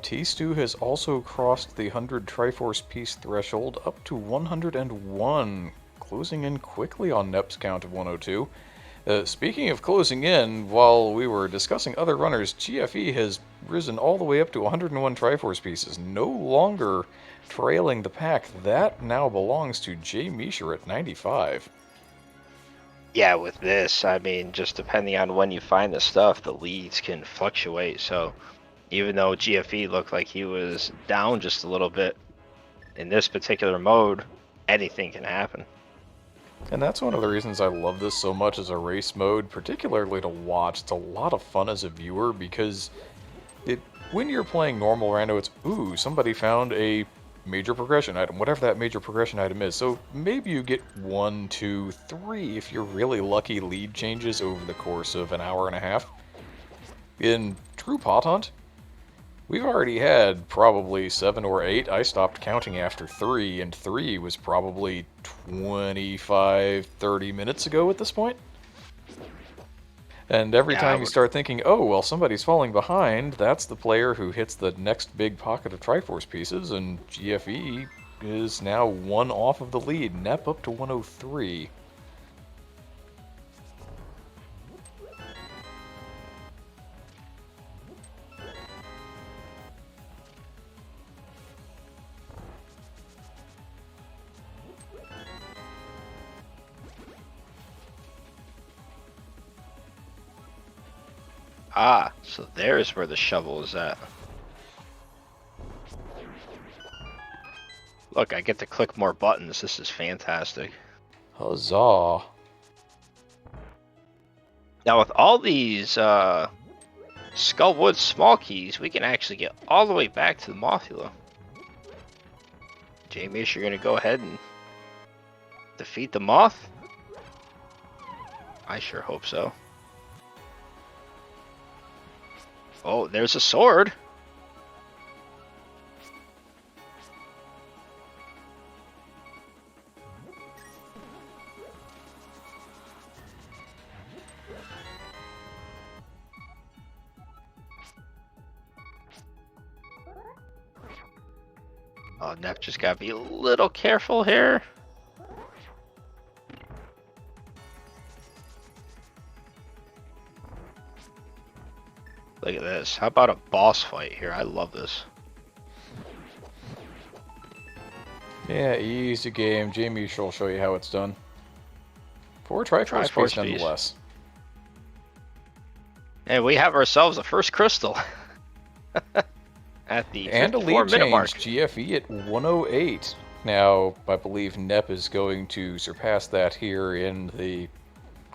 T-Stew has also crossed the 100 Triforce piece threshold up to 101, closing in quickly on Nep's count of 102. Speaking of closing in, while we were discussing other runners, GFE has risen all the way up to 101 Triforce pieces, no longer trailing the pack. That now belongs to Jay Misher at 95. Yeah, with this, I mean, just depending on when you find the stuff, the leads can fluctuate. So even though GFE looked like he was down just a little bit, in this particular mode, anything can happen. And that's one of the reasons I love this so much as a race mode, particularly to watch. It's a lot of fun as a viewer because when you're playing normal rando, it's, ooh, somebody found a major progression item, whatever that major progression item is. So maybe you get 1, 2, 3 if you're really lucky lead changes over the course of an hour and a half. In true pot hunt, we've already had probably 7 or 8. I stopped counting after 3, and 3 was probably 25, 30 minutes ago at this point. And every time you start thinking, oh, well, somebody's falling behind, that's the player who hits the next big pocket of Triforce pieces, and GFE is now 1 off of the lead. Nep up to 103. Ah, so there's where the shovel is at. Look, I get to click more buttons. This is fantastic. Huzzah. Now with all these Skullwood small keys, we can actually get all the way back to the Mothula. Jamie, you're gonna go ahead and defeat the Moth? I sure hope so. Oh, there's a sword. Oh, Nep just gotta be a little careful here. Look at this. How about a boss fight here? I love this. Yeah, easy game. Jamie will show you how it's done. 4 Triforce piece nonetheless. And we have ourselves a first crystal. At the and a lead change, mark. GFE at 108. Now, I believe Nep is going to surpass that here in the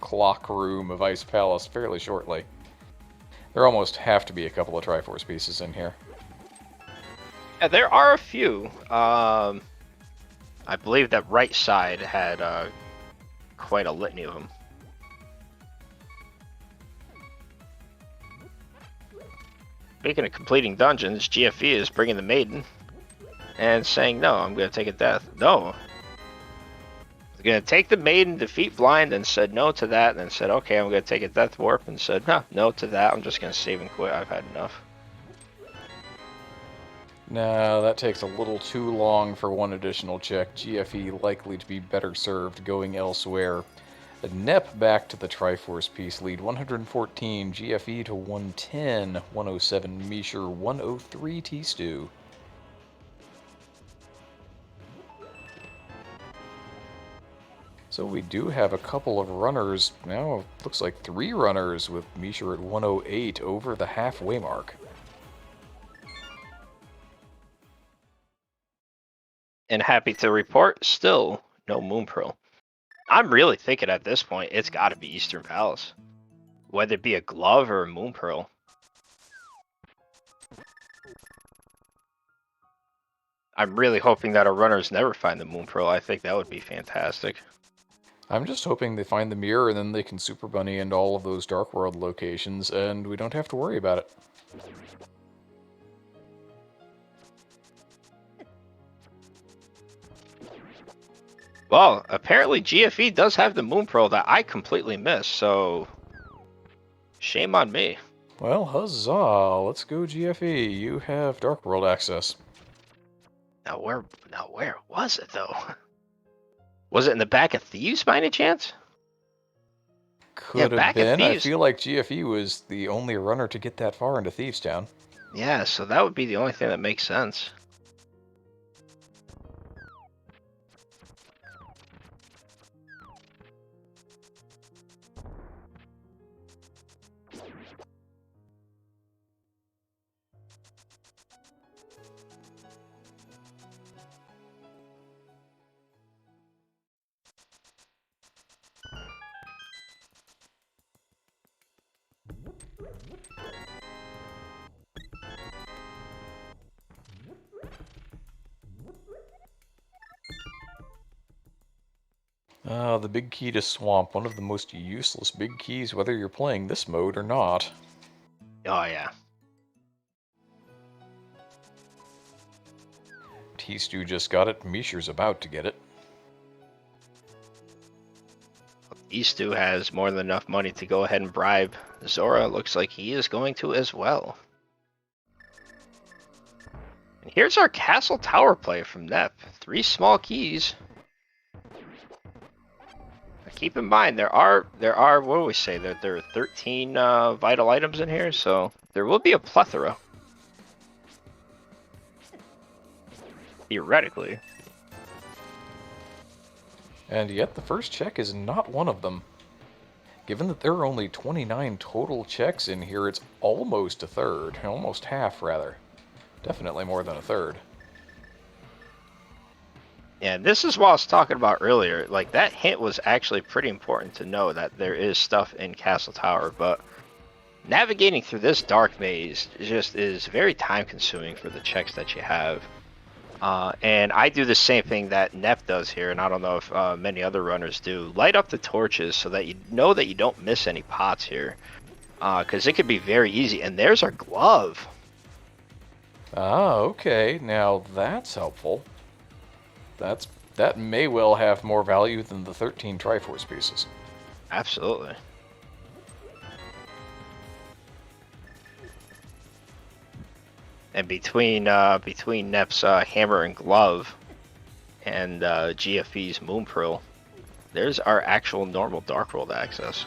clock room of Ice Palace fairly shortly. There almost have to be a couple of Triforce pieces in here. Yeah, there are a few. I believe that right side had quite a litany of them. Speaking of completing dungeons, GFE is bringing the maiden and saying, no, I'm going to take a death. No. I'm going to take the maiden, defeat blind, and said no to that, and then said, okay, I'm going to take a death warp, and said, no to that. I'm just going to save and quit. I've had enough. No, that takes a little too long for one additional check. GFE likely to be better served going elsewhere. NEP back to the Triforce piece lead, 114, GFE to 110, 107 Mishra, 103 T-Stew. So we do have a couple of runners, now looks like 3 runners with Mishra at 108 over the halfway mark. And happy to report, still no Moon Pearl. I'm really thinking at this point, it's got to be Eastern Palace. Whether it be a glove or a Moon Pearl. I'm really hoping that our runners never find the Moon Pearl. I think that would be fantastic. I'm just hoping they find the mirror and then they can Super Bunny into all of those Dark World locations and we don't have to worry about it. Well, apparently GFE does have the Moon Pearl that I completely missed, so shame on me. Well, huzzah! Let's go GFE. You have Dark World access. Now where was it though? Was it in the back of Thieves by any chance? Could have back at been. I Thieves. feel like GFE was the only runner to get that far into Thieves Town. Yeah, so that would be the only thing that makes sense. The big key to Swamp, one of the most useless big keys whether you're playing this mode or not. Oh yeah. T-Stew just got it, Mishra's about to get it. Eastu has more than enough money to go ahead and bribe Zora. Looks like he is going to as well. And here's our Castle Tower play from Nep. 3 small keys. Now keep in mind, there are what do we say? There are 13 vital items in here, so there will be a plethora. Theoretically. And yet the first check is not one of them. Given that there are only 29 total checks in here, it's almost a third. Almost half, rather. Definitely more than a third. Yeah, this is what I was talking about earlier. Like, that hint was actually pretty important to know that there is stuff in Castle Tower, but navigating through this dark maze just is very time consuming for the checks that you have. And I do the same thing that Nep does here, and I don't know if many other runners do. Light up the torches so that you know that you don't miss any pots here. Because it could be very easy. And there's our glove. Ah, okay. Now that's helpful. That may well have more value than the 13 Triforce pieces. Absolutely. And between Nep's hammer and glove and GFE's Moon Pearl, there's our actual normal Dark World access.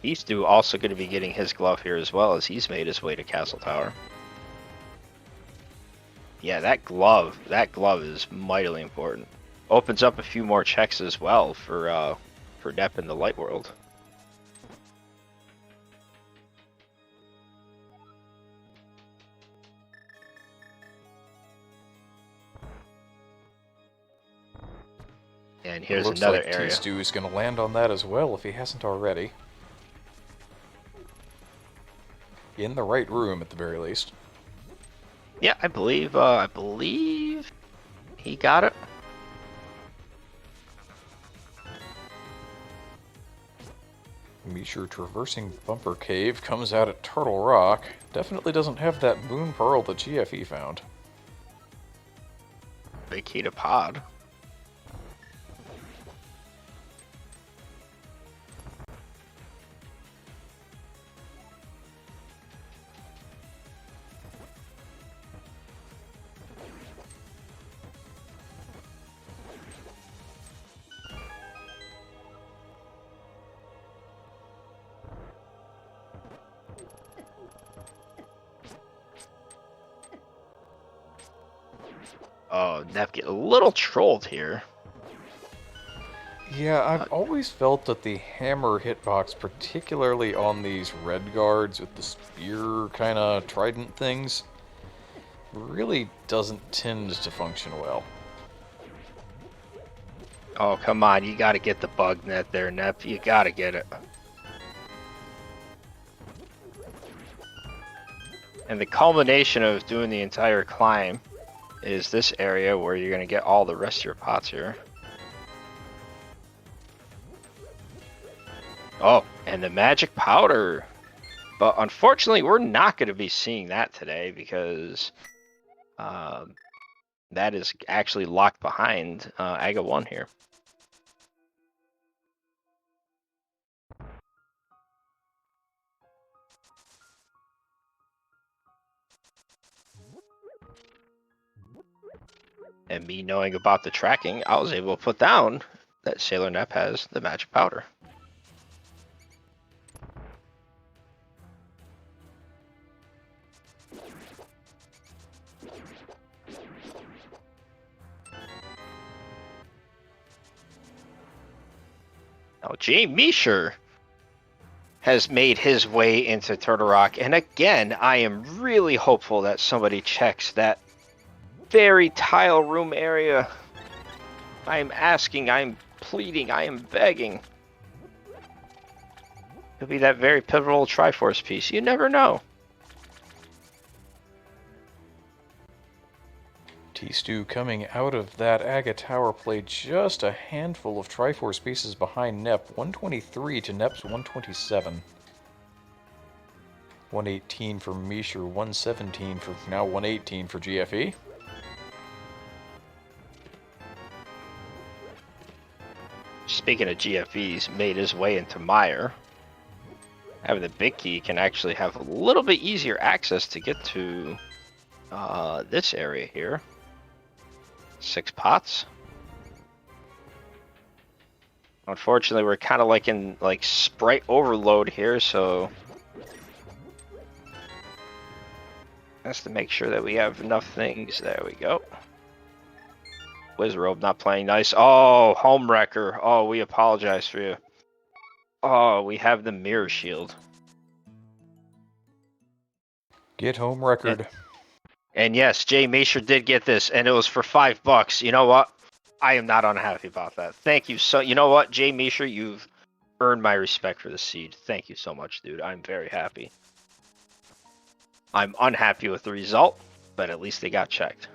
He's also going to be getting his glove here as well, as he's made his way to Castle Tower. Yeah, that glove is mightily important. Opens up a few more checks as well for Nep in the Light World. And It here's looks another like area. T-Stew is going to land on that as well if he hasn't already. In the right room, at the very least. Yeah, I believe he got it. Mishra traversing Bumper Cave comes out at Turtle Rock. Definitely doesn't have that Moon Pearl that GFE found. Vacate a pod. Oh, Neff get a little trolled here. Yeah, I've always felt that the hammer hitbox, particularly on these red guards with the spear kind of trident things, really doesn't tend to function well. Oh, come on. You got to get the bug net there, Neff. You got to get it. And the culmination of doing the entire climb is this area where you're going to get all the rest of your pots here. Oh, and the magic powder. But unfortunately, we're not going to be seeing that today because that is actually locked behind Aga 1 here. And me knowing about the tracking, I was able to put down that Sailor Nep has the magic powder. Now, Jay Meisher has made his way into Turtle Rock, and again, I am really hopeful that somebody checks that very tile room area. I am asking, I am pleading, I am begging. Could be that very pivotal Triforce piece. You never know. T-Stew coming out of that Aga Tower played just a handful of Triforce pieces behind Nep, 123 to Nep's 127. 118 for Mishra, 117 for now 118 for GFE. Speaking of GFEs, made his way into Meyer. Having the big key can actually have a little bit easier access to get to this area here. 6 pots. Unfortunately, we're kind of like in sprite overload here, so has to make sure that we have enough things. There we go. Wizrobe not playing nice. Oh, Homewrecker. Oh, we apologize for you. Oh, we have the mirror shield. Get home record. And yes, Jay Meisher did get this, and it was for $5. You know what? I am not unhappy about that. Thank you so. You know what, Jay Meisher, you've earned my respect for the seed. Thank you so much, dude. I'm very happy. I'm unhappy with the result, but at least they got checked.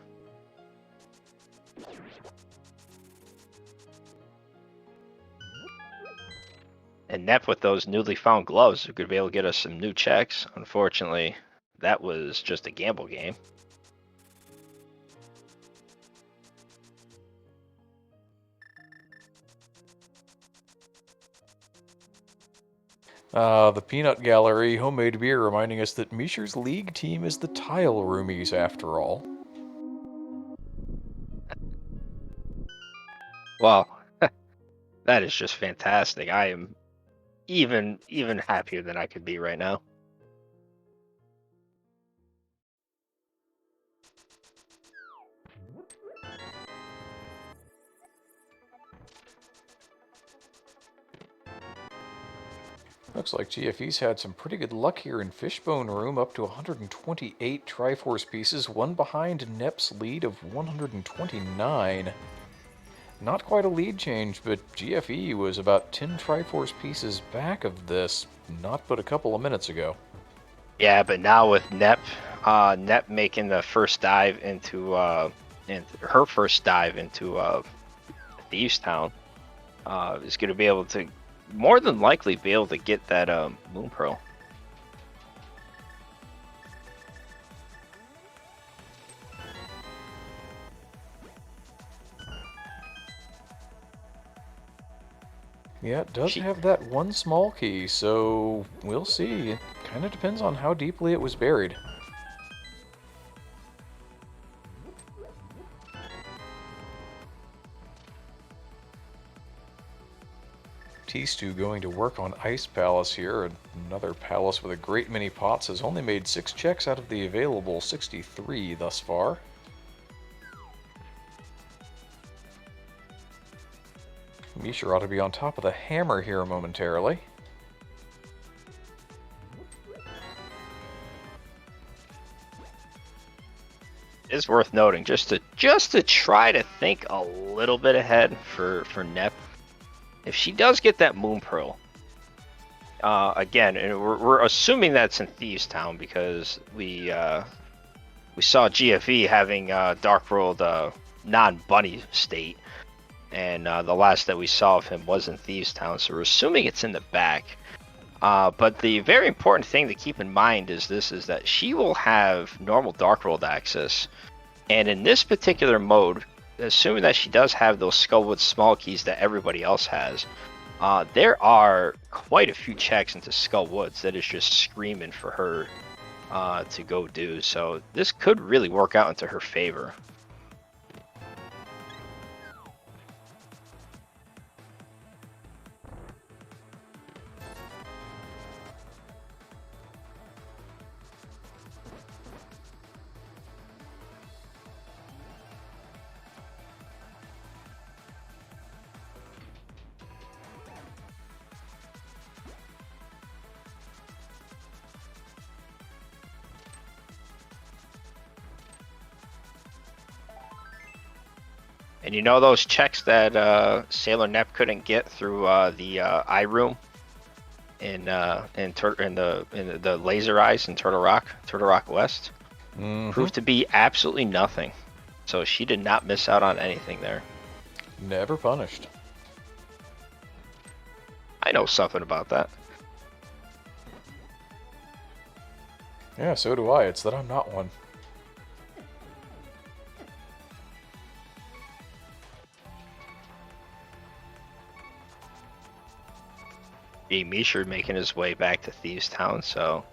And Nep with those newly found gloves who could be able to get us some new checks. Unfortunately, that was just a gamble game. The Peanut Gallery, homemade beer, reminding us that Mishra's league team is the Tile Roomies after all. Well, that is just fantastic. I am even happier than I could be right now. Looks like GFE's had some pretty good luck here in Fishbone Room, up to 128 Triforce pieces, one behind Nep's lead of 129. Not quite a lead change, but GFE was about 10 Triforce pieces back of this not but a couple of minutes ago. Yeah, but now with Nep making the first dive into her first dive into Thieves Town, is going to be able to more than likely be able to get that Moon Pearl. Yeah, it does have that one small key, so we'll see. It kind of depends on how deeply it was buried. T-Stew going to work on Ice Palace here. Another palace with a great many pots has only made 6 checks out of the available 63 thus far. Misha ought to be on top of the hammer here momentarily. It's worth noting just to try to think a little bit ahead for Nep. If she does get that Moon Pearl, again, and we're assuming that's in Thieves Town because we saw GFE having Dark World non-bunny state, and the last that we saw of him was in Thieves Town, so we're assuming it's in the back. But the very important thing to keep in mind is that she will have normal Dark World access, and in this particular mode, assuming that she does have those Skullwood small keys that everybody else has, there are quite a few checks into Skullwoods that is just screaming for her to go do. So this could really work out into her favor. And you know those checks that Sailor Nep couldn't get through the eye room in the laser eyes in Turtle Rock West, proved to be absolutely nothing. So she did not miss out on anything there. Never punished. I know something about that. Yeah, so do I. It's that I'm not one. Misher making his way back to Thieves Town, so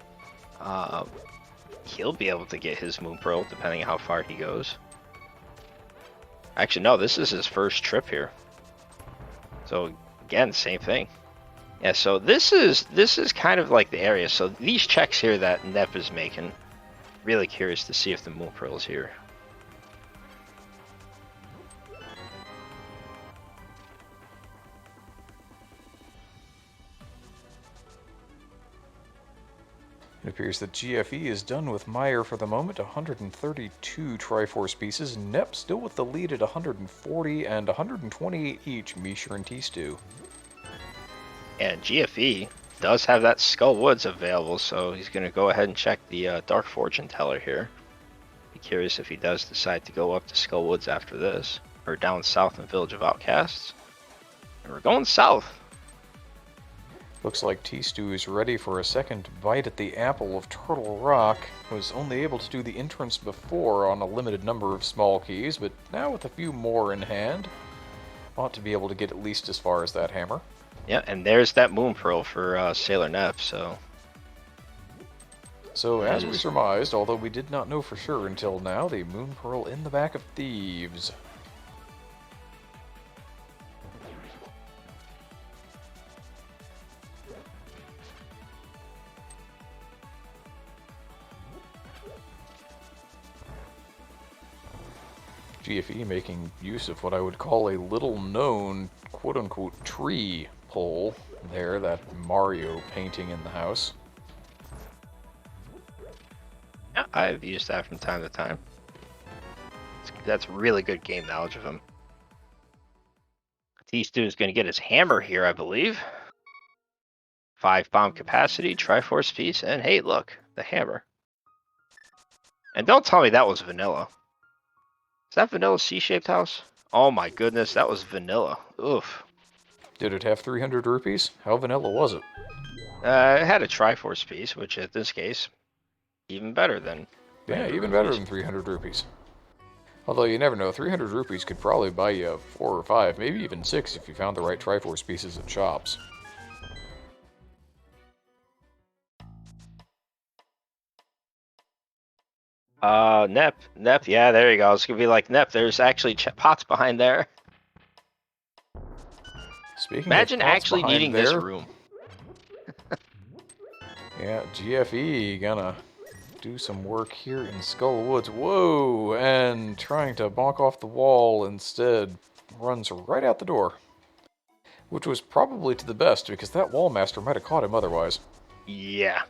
he'll be able to get his Moon Pearl depending on how far he goes. Actually, no, this is his first trip here. So again, same thing. Yeah, so this is kind of like the area. So these checks here that Nep is making, really curious to see if the Moon Pearl is here. It appears that GFE is done with Meyer for the moment, 132 Triforce pieces. Nep still with the lead at 140 and 128 each, Misha and T-Stew. And GFE does have that Skull Woods available, so he's going to go ahead and check the Dark Fortune Teller here. Be curious if he does decide to go up to Skull Woods after this, or down south in Village of Outcasts. And we're going south. Looks like T-Stew is ready for a second bite at the apple of Turtle Rock. Was only able to do the entrance before on a limited number of small keys, but now with a few more in hand, ought to be able to get at least as far as that hammer. Yeah, and there's that Moon Pearl for Sailor Nep, so... So, as we surmised, although we did not know for sure until now, the Moon Pearl in the back of Thieves. GFE making use of what I would call a little-known, quote-unquote, tree pull there, that Mario painting in the house. Yeah, I've used that from time to time. That's really good game knowledge of him. T-Stew is going to get his hammer here, I believe. 5 bomb capacity, Triforce piece, and hey, look, the hammer. And don't tell me that was vanilla. Is that vanilla C-shaped house? Oh my goodness, that was vanilla. Oof. Did it have 300 rupees? How vanilla was it? It had a Triforce piece, which in this case, even better than Yeah, 300 even better rupees. than 300 rupees. Although you never know, 300 rupees could probably buy you 4 or 5, maybe even 6 if you found the right Triforce pieces at shops. Nep, yeah, there you go. It's gonna be like Nep. There's actually pots behind there. Speaking Imagine of pots actually behind needing there, this room. yeah, GFE gonna do some work here in Skull Woods. Whoa! And trying to bonk off the wall instead runs right out the door. Which was probably to the best, because that wall master might have caught him otherwise. Yeah.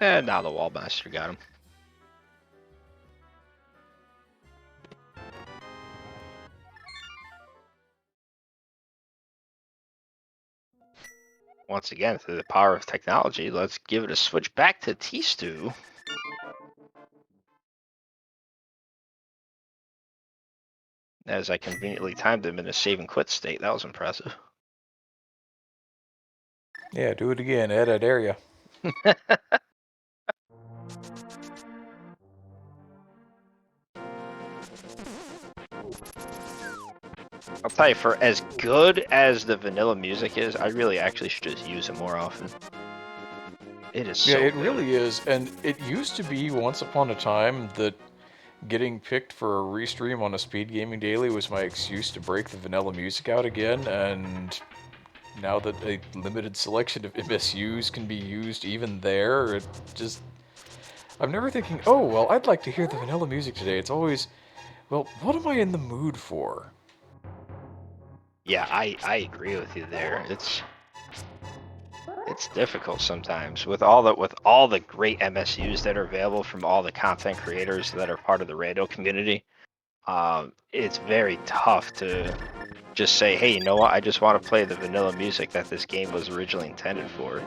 And now the wall master got him. Once again, through the power of technology, let's give it a switch back to T-Stew. As I conveniently timed him in a save and quit state. That was impressive. Yeah, do it again, Ed, I dare ya. I'll tell you, for as good as the vanilla music is, I really actually should just use it more often. It is so Yeah, it good. really is, and it used to be once upon a time that getting picked for a restream on a Speed Gaming Daily was my excuse to break the vanilla music out again, and now that a limited selection of MSUs can be used even there, it just... I'm never thinking, oh, well, I'd like to hear the vanilla music today. It's always, well, what am I in the mood for? Yeah, I agree with you there. It's difficult sometimes with all the great MSUs that are available from all the content creators that are part of the radio community. It's very tough to just say, hey, you know what? I just want to play the vanilla music that this game was originally intended for.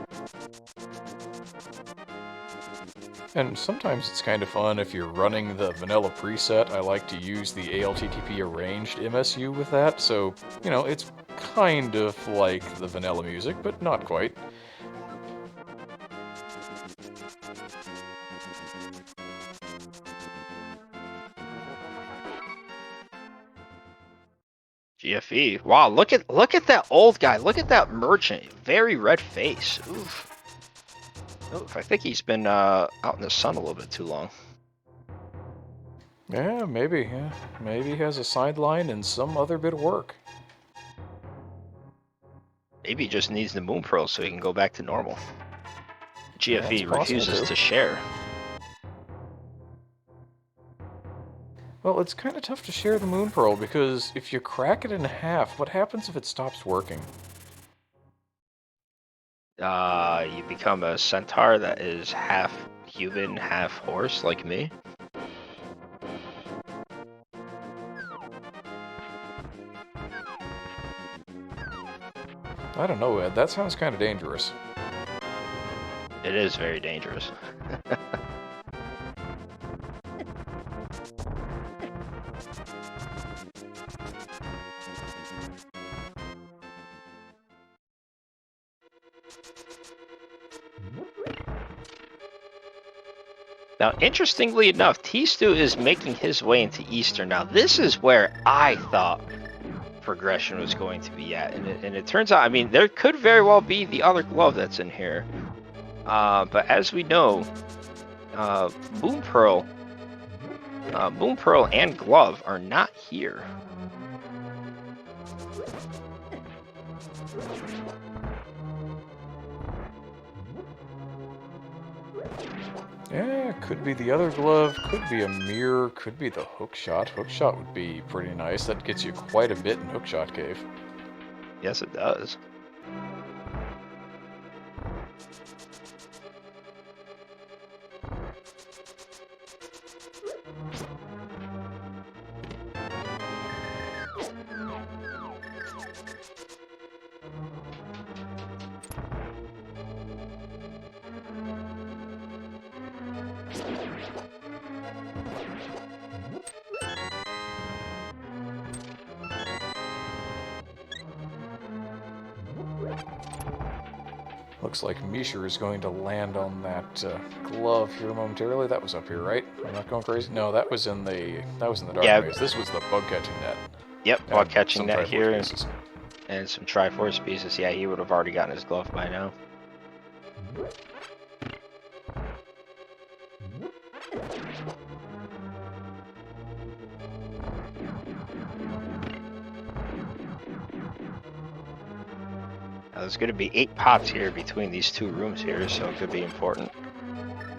And sometimes it's kind of fun if you're running the vanilla preset. I like to use the ALTTP arranged MSU with that, so, you know, it's kind of like the vanilla music, but not quite. GFE. Wow, look at that old guy. Look at that merchant. Very red face. Oof. Oof. I think he's been out in the sun a little bit too long. Yeah. Maybe he has a sideline in some other bit of work. Maybe he just needs the moon pearl so he can go back to normal. Yeah, it's GFE possible refuses too. to share. Well, it's kind of tough to share the moon pearl, because if you crack it in half, what happens if it stops working? You become a centaur that is half human, half horse, like me. I don't know, Ed. That sounds kind of dangerous. It is very dangerous. Now, interestingly enough, T-Stew is making his way into Eastern. Now, this is where I thought progression was going to be at. And it turns out, I mean, there could very well be the other glove that's in here. But as we know, Moon Pearl and glove are not here. Yeah, could be the other glove, could be a mirror, could be the hookshot. Hookshot would be pretty nice. That gets you quite a bit in Hookshot Cave. Yes, it does. Looks like Mishra is going to land on that glove here momentarily. That was up here, right? I'm not going crazy. No, that was in the dark Yeah. maze. This was the bug catching net. Yep, while And catching some that Triforce here pieces. and some Triforce pieces. Yeah, he would have already gotten his glove by now. Now, there's going to be 8 pots here between these 2 rooms here, so it could be important.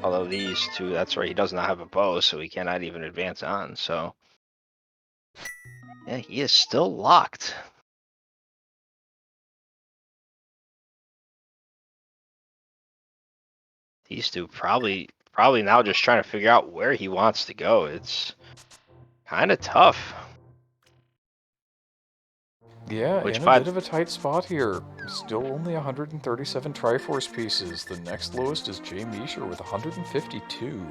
Although these 2, that's right, he does not have a bow, so he cannot even advance on, so... Yeah, he is still locked. These 2 probably now just trying to figure out where he wants to go. It's kind of tough. Yeah, Which in a by bit of a tight spot here. Still only 137 Triforce pieces. The next lowest is Jay Mishra with 152.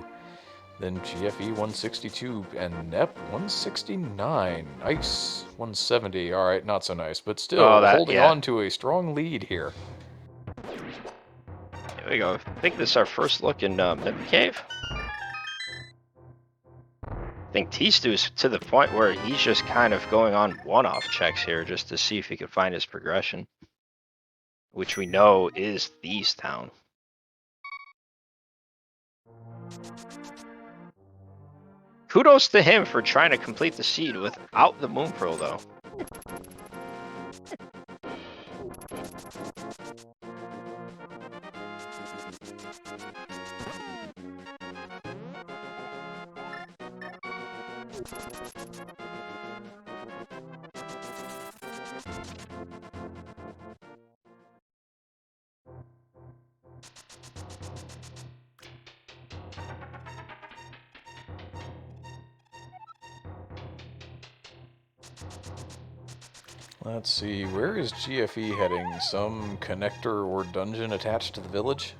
Then GFE 162 and NEP 169. Nice. 170. Alright, not so nice, but still holding yeah. on to a strong lead here. Here we go. I think this is our first look in Mip Cave. I think T-Stew's to the point where he's just kind of going on one-off checks here just to see if he can find his progression, which we know is Thieves Town. Kudos to him for trying to complete the seed without the Moon Pearl, though. Let's see, where is GFE heading? Some connector or dungeon attached to the village?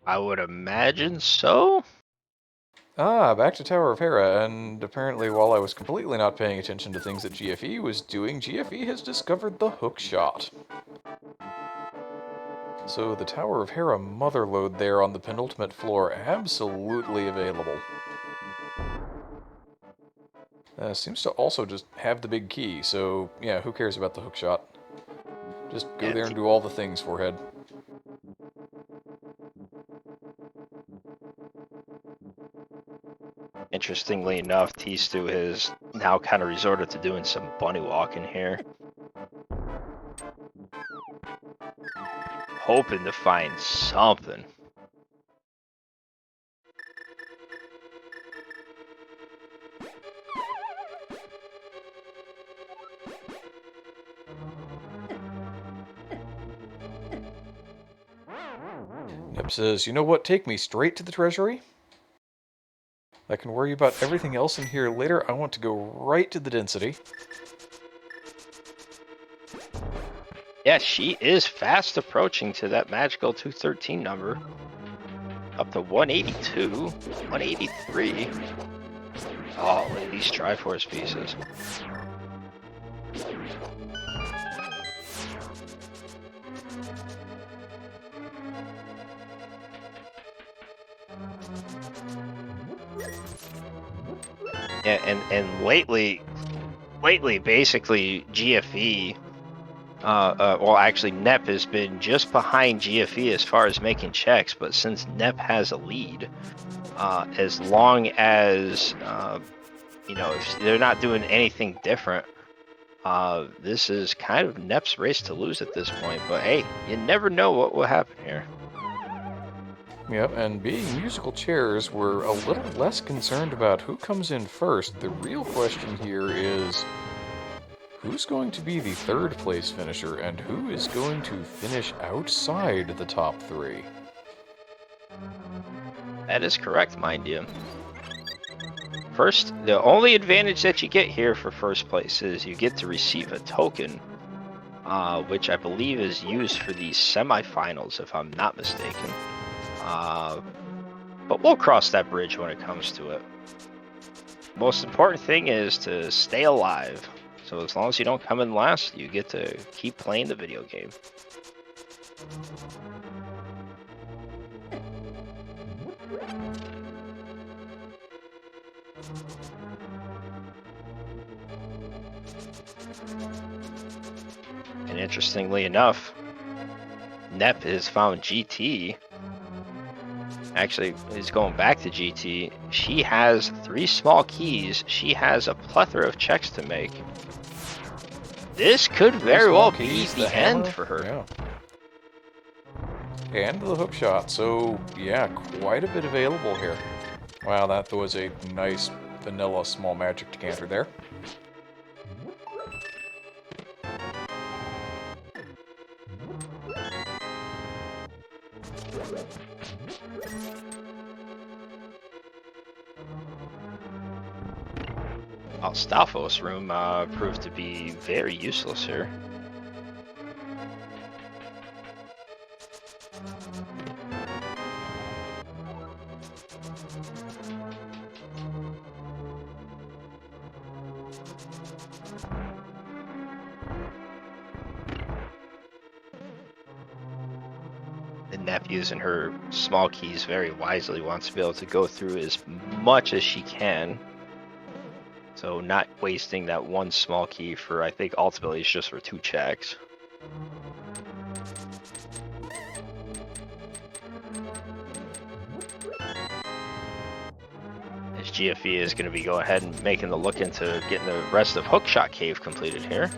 I would imagine so. Ah, back to Tower of Hera, and apparently while I was completely not paying attention to things that GFE was doing, GFE has discovered the hook shot. So the Tower of Hera motherlode there on the penultimate floor, absolutely available. Seems to also just have the big key, so yeah, who cares about the hook shot? Just go there and do all the things, Forehead. Interestingly enough, T-Stew has now kind of resorted to doing some bunny walking here. Hoping to find something. Nip says, you know what, take me straight to the treasury? I can worry about everything else in here later. I want to go right to the density. Yeah, she is fast approaching to that magical 213 number. Up to 182, 183. Oh, look at these Triforce pieces. Yeah, and lately, basically GFE, well, actually NEP has been just behind GFE as far as making checks, but since NEP has a lead, as long as you know, if they're not doing anything different, This is kind of Nep's race to lose at this point, but hey, you never know what will happen here. Yep, and being musical chairs, we're a little less concerned about who comes in first. The real question here is, who's going to be the third place finisher, and who is going to finish outside the top three? That is correct, mind you. First, the only advantage that you get here for first place is you get to receive a token, which I believe is used for the semifinals, if I'm not mistaken. But we'll cross that bridge when it comes to it. Most important thing is to stay alive. So as long as you don't come in last, you get to keep playing the video game. And interestingly enough, Nep has found GT. Actually, he's going back to GT. She has 3 small keys. She has a plethora of checks to make. This could very well be the end for her. Yeah. And the hook shot, so yeah, quite a bit available here. Wow, that was a nice vanilla small magic decanter there. Well, Stalfos room proved to be very useless here. The Nep using her small keys very wisely wants to be able to go through as much as she can. So not wasting that one small key for, I think ultimately it's just for 2 checks. As GFE is going to be going ahead and making the look into getting the rest of Hookshot Cave completed here.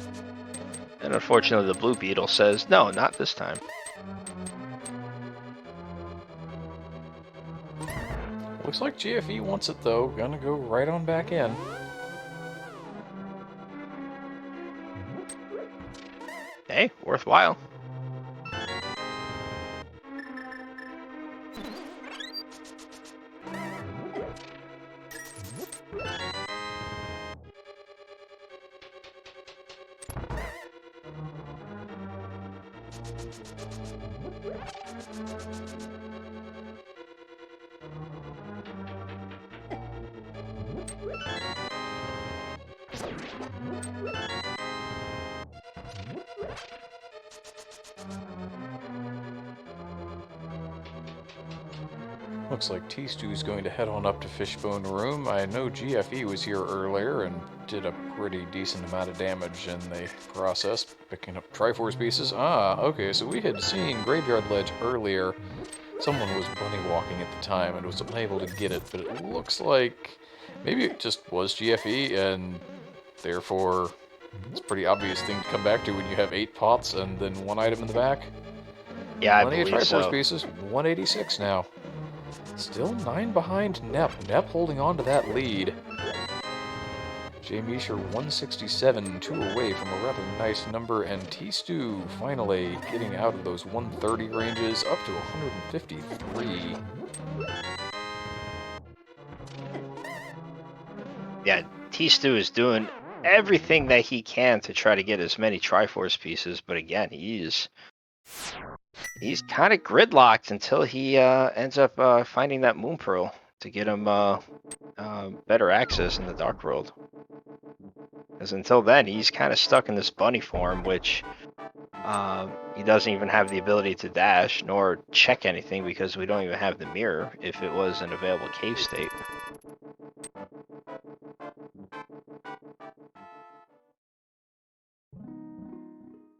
And unfortunately the Blue Beetle says, no, not this time. Looks like GFE wants it though, gonna go right on back in. Hey, worthwhile. Looks like T-Stew's going to head on up to Fishbone Room. I know GFE was here earlier and did a pretty decent amount of damage in the process, picking up Triforce pieces. Ah, okay, so we had seen Graveyard Ledge earlier. Someone was bunny walking at the time and was unable to get it, but it looks like maybe it just was GFE, and therefore it's a pretty obvious thing to come back to when you have 8 pots and then 1 item in the back. Yeah, Plenty I believe of Triforce so. pieces, 186 now. Still 9 behind Nep. Nep holding on to that lead. Jay Meisher 167, 2 away from a rather nice number, and T-Stew finally getting out of those 130 ranges up to 153. Yeah, T-Stew is doing everything that he can to try to get as many Triforce pieces, but again, he's kind of gridlocked until he ends up finding that Moon Pearl to get him better access in the Dark World. Because until then, he's kind of stuck in this bunny form, which he doesn't even have the ability to dash nor check anything because we don't even have the mirror if it was an available cave state.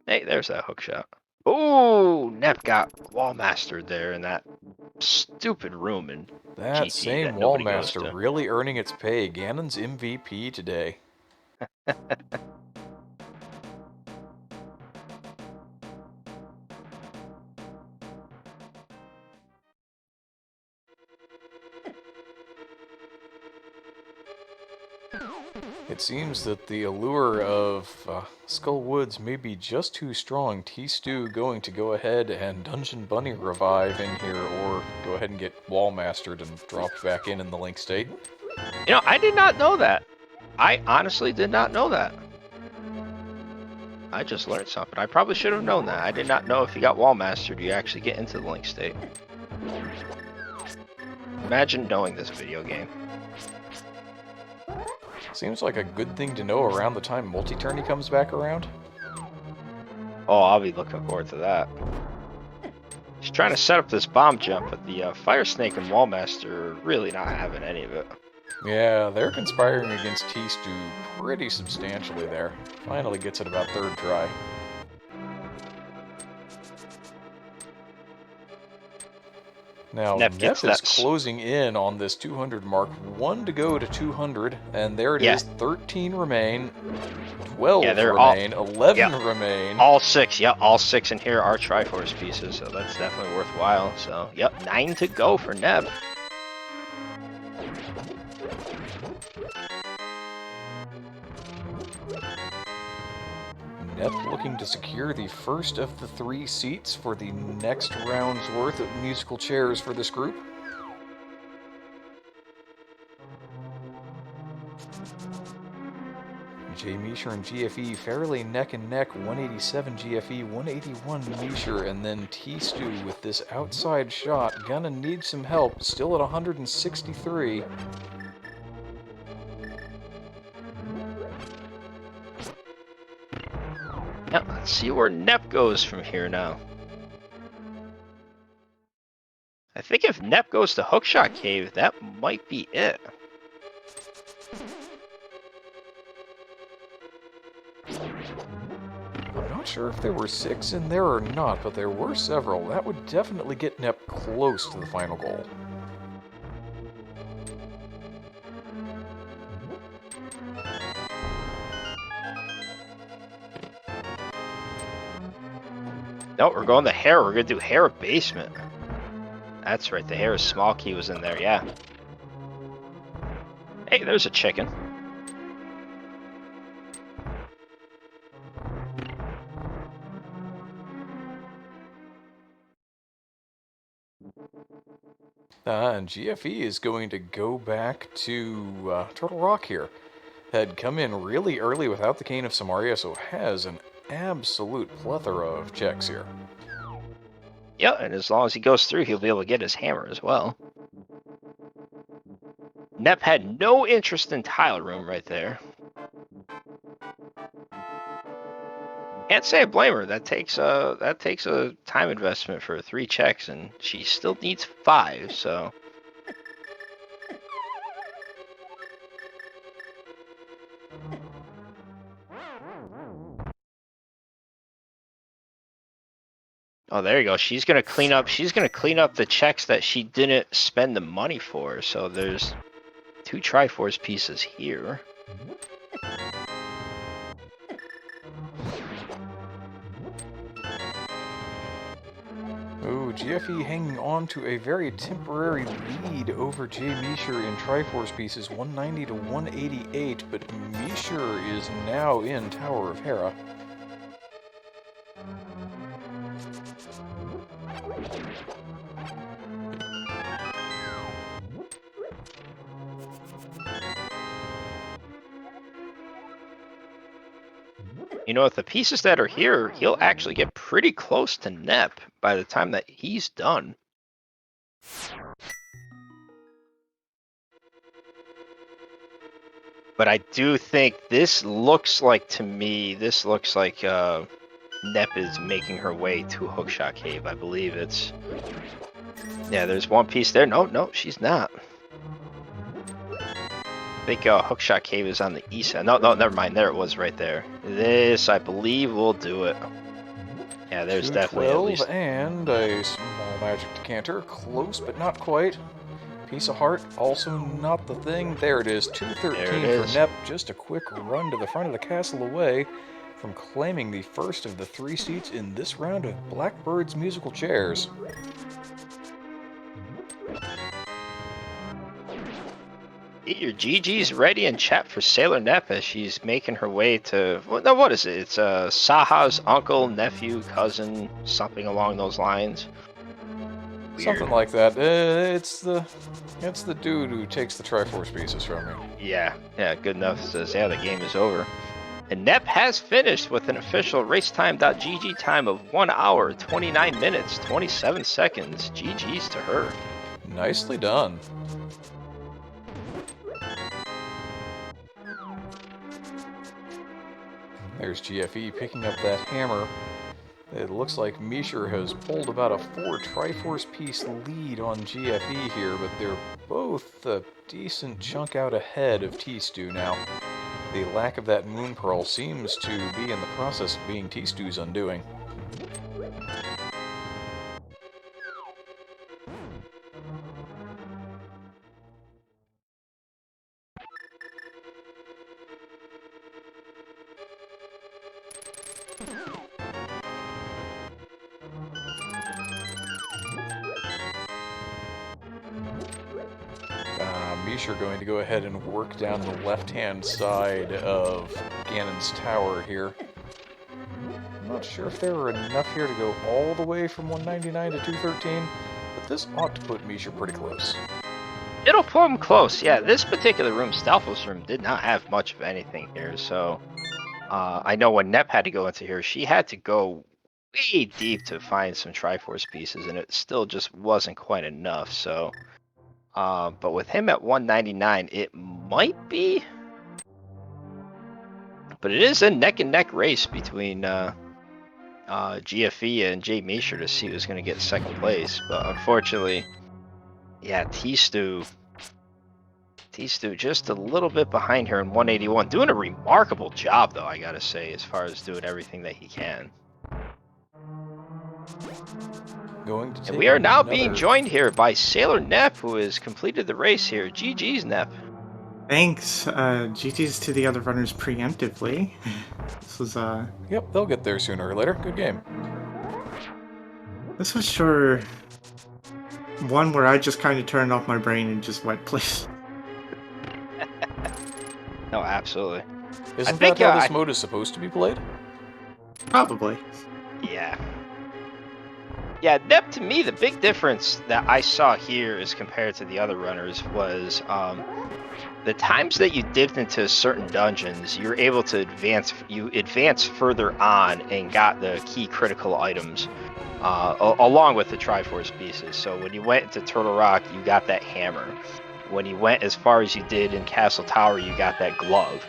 Hey, there's that hook shot. Oh, Nep got wall mastered there in that stupid room in That GT same that nobody goes Wallmaster to. really earning its pay. Ganon's MVP today. It seems that the allure of Skull Woods may be just too strong. T-Stew going to go ahead and Dungeon Bunny revive in here, or go ahead and get Wall Mastered and dropped back in the Link state. You know, I did not know that. I honestly did not know that. I just learned something. I probably should have known that. I did not know if you got Wall Mastered, you actually get into the Link state. Imagine knowing this video game. Seems like a good thing to know around the time Multi-Tourney comes back around. Oh, I'll be looking forward to that. He's trying to set up this bomb jump, but the Fire Snake and Wall Master are really not having any of it. Yeah, they're conspiring against T-Stew pretty substantially there. Finally gets it about third try. Now, Nep gets is that closing in on this 200 mark. 1 to go to 200, and there it is. 13 remain, 12 remain, 11 remain. All 6, all 6 in here are Triforce pieces, so that's definitely worthwhile. So, 9 to go for Nep. Nep looking to secure the first of the 3 seats for the next round's worth of musical chairs for this group. J. Misher and GFE fairly neck and neck, 187 GFE, 181 Misher, and then T-Stew with this outside shot. Gonna need some help, still at 163. Let's see where Nep goes from here now. I think if Nep goes to Hookshot Cave, that might be it. I'm not sure if there were 6 in there or not, but there were several. That would definitely get Nep close to the final goal. No, we're going to Hair. We're going to do Hair Basement. That's right, the Hair Small Key was in there, yeah. Hey, there's a chicken. And GFE is going to go back to Turtle Rock here. Had come in really early without the Cane of Samaria, so has an absolute plethora of checks here. Yeah, and as long as he goes through, he'll be able to get his hammer as well. Nep had no interest in Tile Room right there. Can't say I blame her. That takes a time investment for 3 checks, and she still needs 5. So. Oh, there you go. She's gonna clean up. She's gonna clean up the checks that she didn't spend the money for. So there's 2 Triforce pieces here. Ooh, GFE hanging on to a very temporary lead over J. Misher in Triforce pieces, 190 to 188, but Misher is now in Tower of Hera. You know, with the pieces that are here, he'll actually get pretty close to Nep by the time that he's done. But I do think this looks like, to me, this looks like Nep is making her way to Hookshot Cave. I believe it's... Yeah, there's one piece there. No, she's not. I think Hookshot Cave is on the east side. No, never mind. There it was right there. This, I believe, will do it. Yeah, there's definitely at least... and a small magic decanter. Close, but not quite. Piece of heart, also not the thing. There it is. 213 for Nep. Just a quick run to the front of the castle away from claiming the first of the 3 seats in this round of Blackbirds musical chairs. Get your GGs ready and chat for Sailor Nep as she's making her way to. Well, no, what is it? It's Saha's uncle, nephew, cousin, something along those lines. Weird. Something like that. It's the dude who takes the Triforce pieces from me. Yeah, good enough. Says, yeah, the game is over. And Nep has finished with an official racetime.gg time of 1 hour, 29 minutes, 27 seconds. GG's to her. Nicely done. There's GFE picking up that hammer. It looks like Mishra has pulled about a 4 Triforce piece lead on GFE here, but they're both a decent chunk out ahead of T-Stew now. The lack of that Moon Pearl seems to be in the process of being T-Stew's undoing. Mishra going to go ahead and work down the left-hand side of Ganon's tower here. I'm not sure if there are enough here to go all the way from 199 to 213, but this ought to put Mishra pretty close. It'll pull him close. Yeah, this particular room, Stalfos room, did not have much of anything here. So I know when Nep had to go into here, she had to go way deep to find some Triforce pieces, and it still just wasn't quite enough. So, but with him at 199, it might be. But it is a neck-and-neck race between GFE and Jay Mishra to see who's going to get second place. But unfortunately, yeah, T-Stew just a little bit behind her in 181. Doing a remarkable job, though, I gotta say, as far as doing everything that he can. And we are now being joined here by Sailor Nep, who has completed the race here. GG's, Nep. Thanks. GG's to the other runners preemptively. This was, Yep, they'll get there sooner or later. Good game. This was sure one where I just kind of turned off my brain and just went, please. No, absolutely. Isn't that how this mode is supposed to be played? Probably. Yeah. Yeah, Nep, to me, the big difference that I saw here as compared to the other runners was the times that you dipped into certain dungeons, you were able to advance further on and got the key critical items along with the Triforce pieces. So when you went into Turtle Rock, you got that hammer. When you went as far as you did in Castle Tower, you got that glove.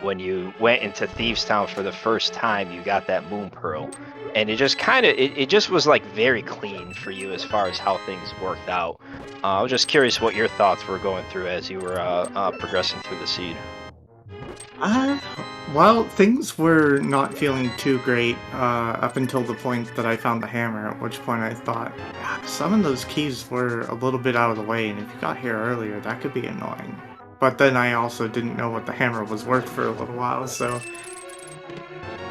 When you went into Thieves Town for the first time, you got that Moon Pearl. And it just kind of, it just was like very clean for you as far as how things worked out. I was just curious what your thoughts were going through as you were progressing through the seed. Well, things were not feeling too great up until the point that I found the hammer, at which point I thought, some of those keys were a little bit out of the way, and if you got here earlier, that could be annoying. But then I also didn't know what the hammer was worth for a little while, so...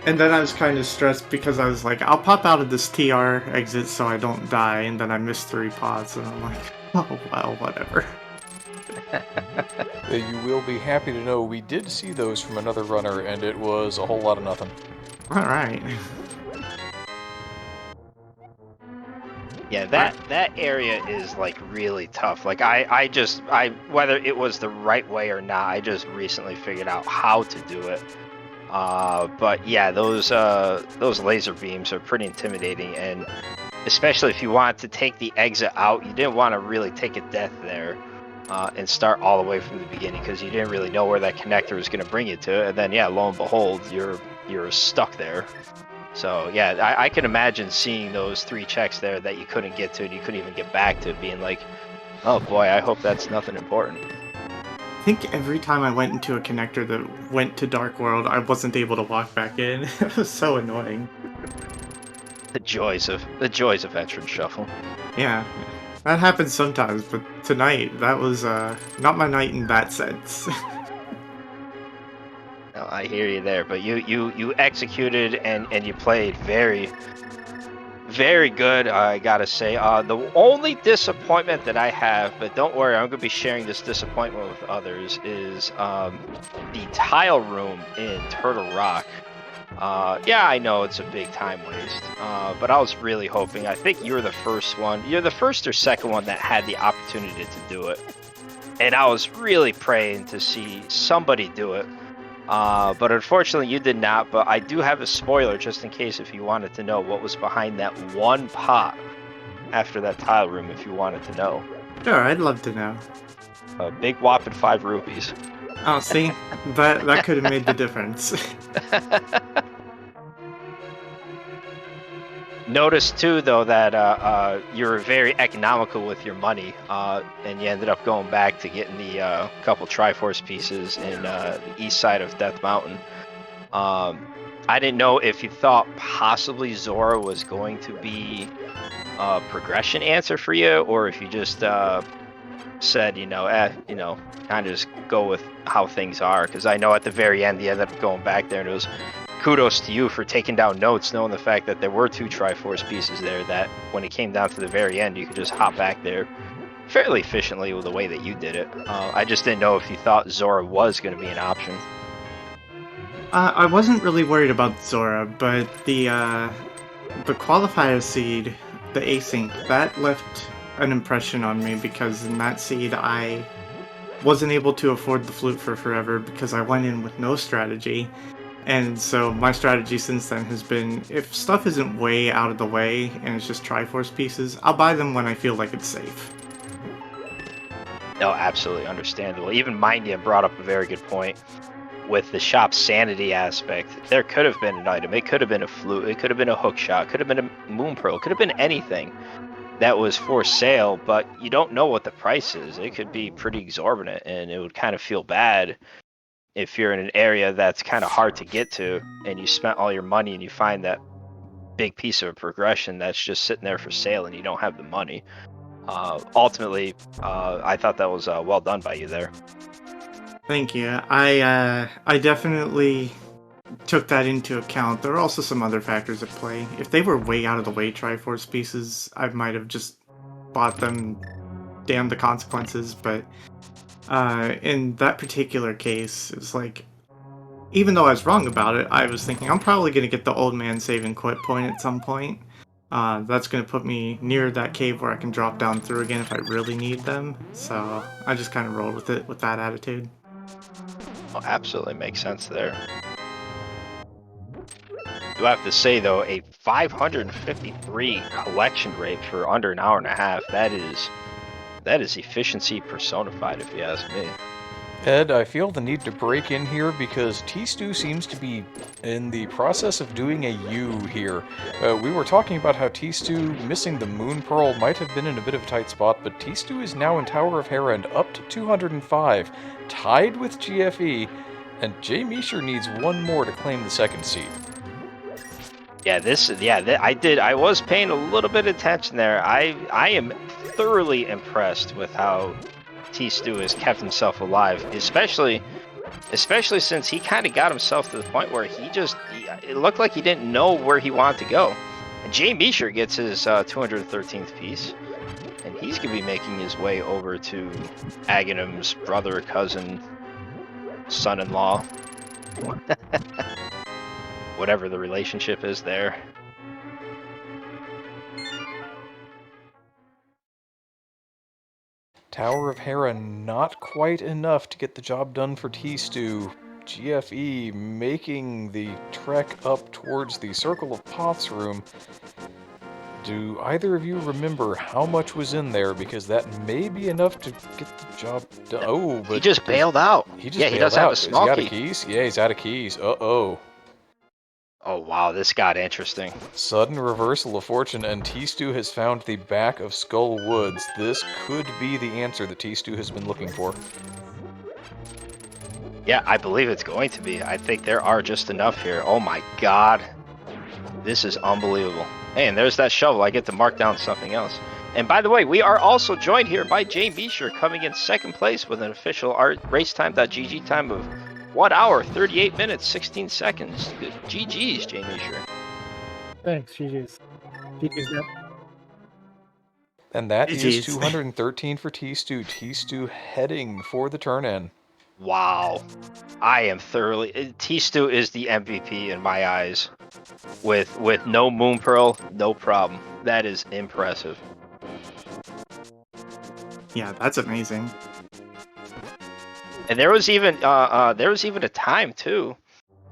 And then I was kind of stressed because I was like, I'll pop out of this TR exit so I don't die, and then I missed 3 pods, and I'm like, oh well, whatever. You will be happy to know we did see those from another runner, and it was a whole lot of nothing. Alright. Yeah, that area is like really tough. Like I whether it was the right way or not, I just recently figured out how to do it. But yeah, those laser beams are pretty intimidating, and especially if you want to take the exit out, you didn't want to really take a death there and start all the way from the beginning because you didn't really know where that connector was going to bring you to, and then yeah, lo and behold, you're stuck there. So yeah, I can imagine seeing those 3 checks there that you couldn't get to and you couldn't even get back to, being like, oh boy, I hope that's nothing important. I think every time I went into a connector that went to Dark World, I wasn't able to walk back in. It was so annoying. The joys of Entrance Shuffle. Yeah, that happens sometimes, but tonight, that was not my night in that sense. No, I hear you there, but you executed and you played very, Very good, I gotta say. The only disappointment that I have, but don't worry, I'm gonna be sharing this disappointment with others, is the tile room in Turtle Rock. Yeah, I know it's a big time waste, but I was really hoping. I think you were the first one. You're the first or second one that had the opportunity to do it, and I was really praying to see somebody do it. But unfortunately, you did not. But I do have a spoiler just in case if you wanted to know what was behind that one pot after that tile room. If you wanted to know, Sure, I'd love to know. a big whopping 5 rupees. Oh, see, that could have made the difference. Notice too, though, that you were very economical with your money, and you ended up going back to getting the couple Triforce pieces in the east side of Death Mountain. I didn't know if you thought possibly Zora was going to be a progression answer for you, or if you just said, kind of just go with how things are. Because I know at the very end, you ended up going back there, and it was kudos to you for taking down notes, knowing the fact that there were 2 Triforce pieces there, that when it came down to the very end, you could just hop back there fairly efficiently with the way that you did it. I just didn't know if you thought Zora was going to be an option. I wasn't really worried about Zora, but the qualifier seed, the async, that left an impression on me because in that seed I wasn't able to afford the flute for forever because I went in with no strategy. And so my strategy since then has been, if stuff isn't way out of the way and it's just Triforce pieces, I'll buy them when I feel like it's safe. No, absolutely understandable. Even Mindian brought up a very good point with the shop's sanity aspect. There could have been an item. It could have been a flute. It could have been a hook shot. It could have been a moon pearl. It could have been anything that was for sale, but you don't know what the price is. It could be pretty exorbitant, and it would kind of feel bad if you're in an area that's kind of hard to get to and you spent all your money and you find that big piece of a progression that's just sitting there for sale and you don't have the money. Ultimately, I thought that was well done by you there. Thank you. I definitely took that into account. There are also some other factors at play. If they were way out of the way Triforce pieces, I might have just bought them, damn the consequences, but in that particular case, it's like, even though I was wrong about it, I was thinking I'm probably going to get the old man save and quit point at some point. That's going to put me near that cave where I can drop down through again if I really need them. So I just kind of rolled with it with that attitude. Oh, absolutely makes sense there. Do I have to say, though, a 553 collection rate for under an hour and a half, that is efficiency personified, if you ask me. Ed, I feel the need to break in here because T-Stew seems to be in the process of doing a U here. We were talking about how T-Stew missing the Moon Pearl might have been in a bit of a tight spot, but T-Stew is now in Tower of Hera and up to 205, tied with GFE, and Jay Meisher needs one more to claim the second seat. Yeah, I was paying a little bit of attention there. I am thoroughly impressed with how T-Stew has kept himself alive, especially since he kind of got himself to the point where it looked like he didn't know where he wanted to go. And Jay Meisher gets his 213th piece, and he's going to be making his way over to Aghanim's brother, cousin, son-in-law. Whatever the relationship is there. Tower of Hera not quite enough to get the job done for T-Stew. GFE making the trek up towards the Circle of Poth's room. Do either of you remember how much was in there? Because that may be enough to get the job done. Oh, but he just bailed out. He just yeah, bailed he does out. have a small Is he key. out of keys? Yeah, he's out of keys. Uh-oh. Oh, wow, this got interesting. Sudden reversal of fortune, and T-Stew has found the back of Skull Woods. This could be the answer that T-Stew has been looking for. Yeah, I believe it's going to be. I think there are just enough here. Oh my god. This is unbelievable. Hey, and there's that shovel. I get to mark down something else. And by the way, we are also joined here by Jay Meisher, coming in second place with an official racetime.gg time of 1 hour, 38 minutes, 16 seconds. GG's, Jay Meisher. Thanks, GG's. GG's, Deb. And that is GG's. 213 for T-Stew. T-Stew heading for the turn-in. Wow. I am thoroughly. T-Stew is the MVP in my eyes. With no Moon Pearl, no problem. That is impressive. Yeah, that's amazing. And there was even a time too,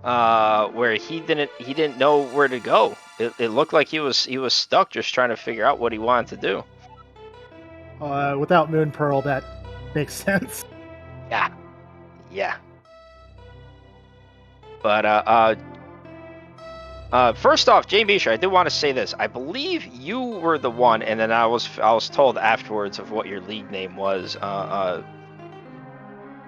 where he didn't know where to go. It looked like he was stuck just trying to figure out what he wanted to do. Without Moon Pearl, that makes sense. Yeah. But first off, Jay Misha, I did want to say this. I believe you were the one, and then I was told afterwards of what your league name was.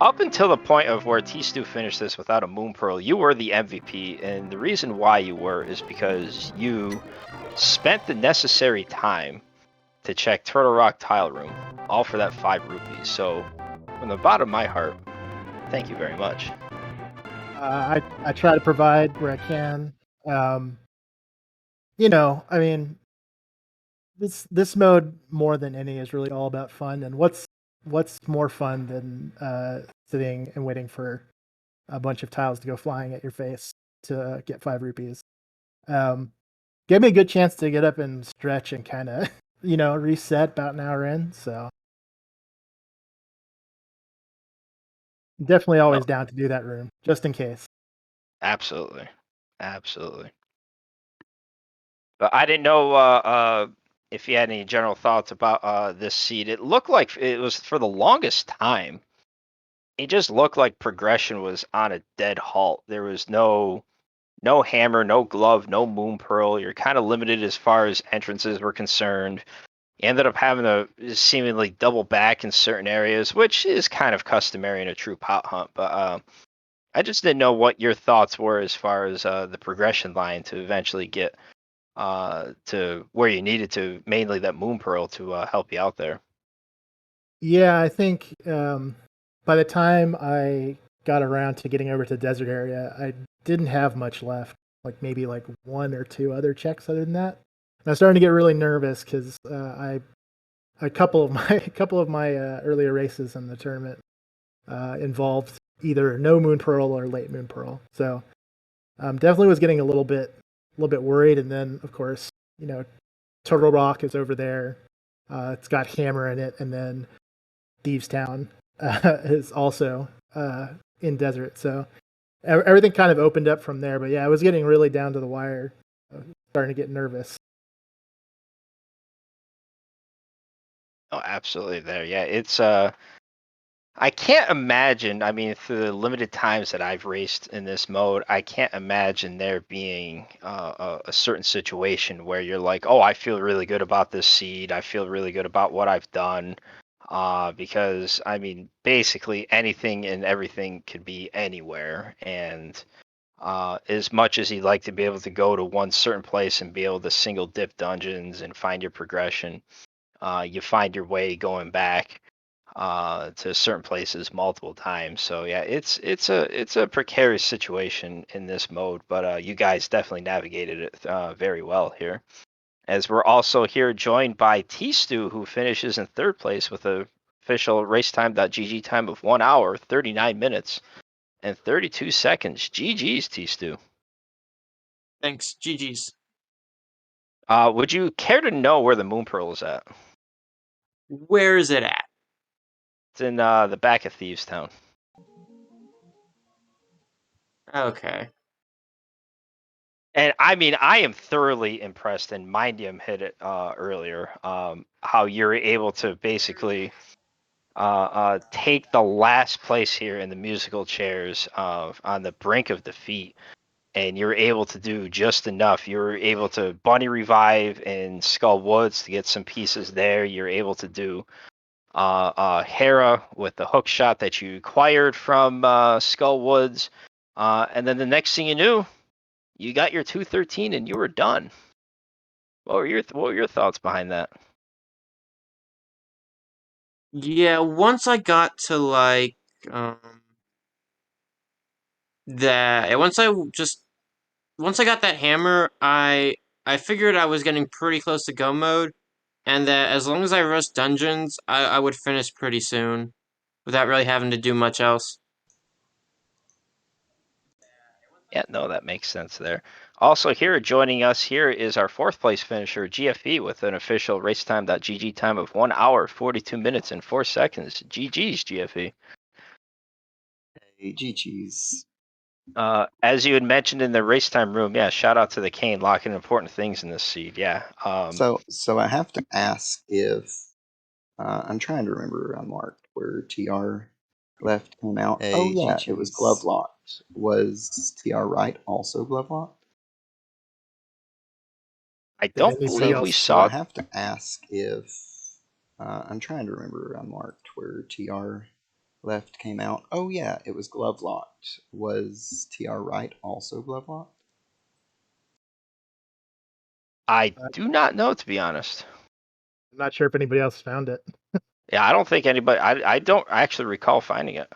Up until the point of where T-Stew finished this without a Moon Pearl, you were the MVP, and the reason why you were is because you spent the necessary time to check Turtle Rock Tile Room, all for that 5 rupees. So, from the bottom of my heart, thank you very much. I try to provide where I can. I mean, this mode more than any is really all about fun. And what's more fun than sitting and waiting for a bunch of tiles to go flying at your face to get 5 rupees? Gave me a good chance to get up and stretch and kind of reset about an hour in. So definitely always down to do that room just in case. Absolutely. But I didn't know if you had any general thoughts about this seed. It looked like it was, for the longest time, it just looked like progression was on a dead halt. There was no hammer, no glove, no Moon Pearl. You're kind of limited as far as entrances were concerned. You ended up having to seemingly double back in certain areas, which is kind of customary in a true pot hunt. But I just didn't know what your thoughts were as far as the progression line to eventually get to where you needed to, mainly that Moon Pearl to help you out there. Yeah, I think by the time I got around to getting over to the desert area, I didn't have much left. Like maybe like 1 or 2 other checks other than that. And I was starting to get really nervous because a couple of my earlier races in the tournament involved either no Moon Pearl or late Moon Pearl. So definitely was getting a little bit worried. And then of course, Turtle Rock is over there. It's got Hammer in it, and then Thieves Town is also in desert. So everything kind of opened up from there. But yeah, I was getting really down to the wire, starting to get nervous. Oh, absolutely. There, yeah. It's I can't imagine. I mean, through the limited times that I've raced in this mode, I can't imagine there being a certain situation where you're like, "Oh, I feel really good about this seed. I feel really good about what I've done." Because I mean, basically anything and everything could be anywhere, and as much as you'd like to be able to go to one certain place and be able to single dip dungeons and find your progression, you find your way going back to certain places multiple times. So yeah, it's a precarious situation in this mode, but you guys definitely navigated it very well here. As we're also here joined by T-Stew, who finishes in 3rd place with a official racetime.gg time of 1 hour, 39 minutes, and 32 seconds. GG's, T-Stew. Thanks. GG's. Would you care to know where the Moon Pearl is at? Where is it at? It's in the back of Thieves Town. Okay. And I mean, I am thoroughly impressed, and Mindium hit it earlier, how you're able to basically take the last place here in the musical chairs on the brink of defeat, and you're able to do just enough. You're able to bunny revive in Skull Woods to get some pieces there. You're able to do Hera with the hook shot that you acquired from Skull Woods, and then the next thing you knew, you got your 213 and you were done. What were your thoughts behind that? Yeah, once I got to like that, once I got that hammer, I I figured I was getting pretty close to go mode, and that as long as I rushed dungeons, I would finish pretty soon, without really having to do much else. Yeah, no, that makes sense there. Also, here joining us here is our fourth place finisher, GFE, with an official racetime.gg time of 1 hour, 42 minutes, and 4 seconds. GG's, GFE. Hey, GG's. As you had mentioned in the racetime room, yeah, shout out to the Kane locking important things in this seed. Yeah. So I have to ask if I'm trying to remember unmarked where TR left came out. Hey, Oh yeah, it was GG's. glove locked. Was TR right also glove locked? I Did don't anybody believe else- we So I saw. have to ask if I'm trying to remember unmarked where TR left came out. Oh yeah, it was glove locked. Was TR right also glove locked? I do not know, to be honest. I'm not sure if anybody else found it. Yeah, I don't think anybody. I don't actually recall finding it.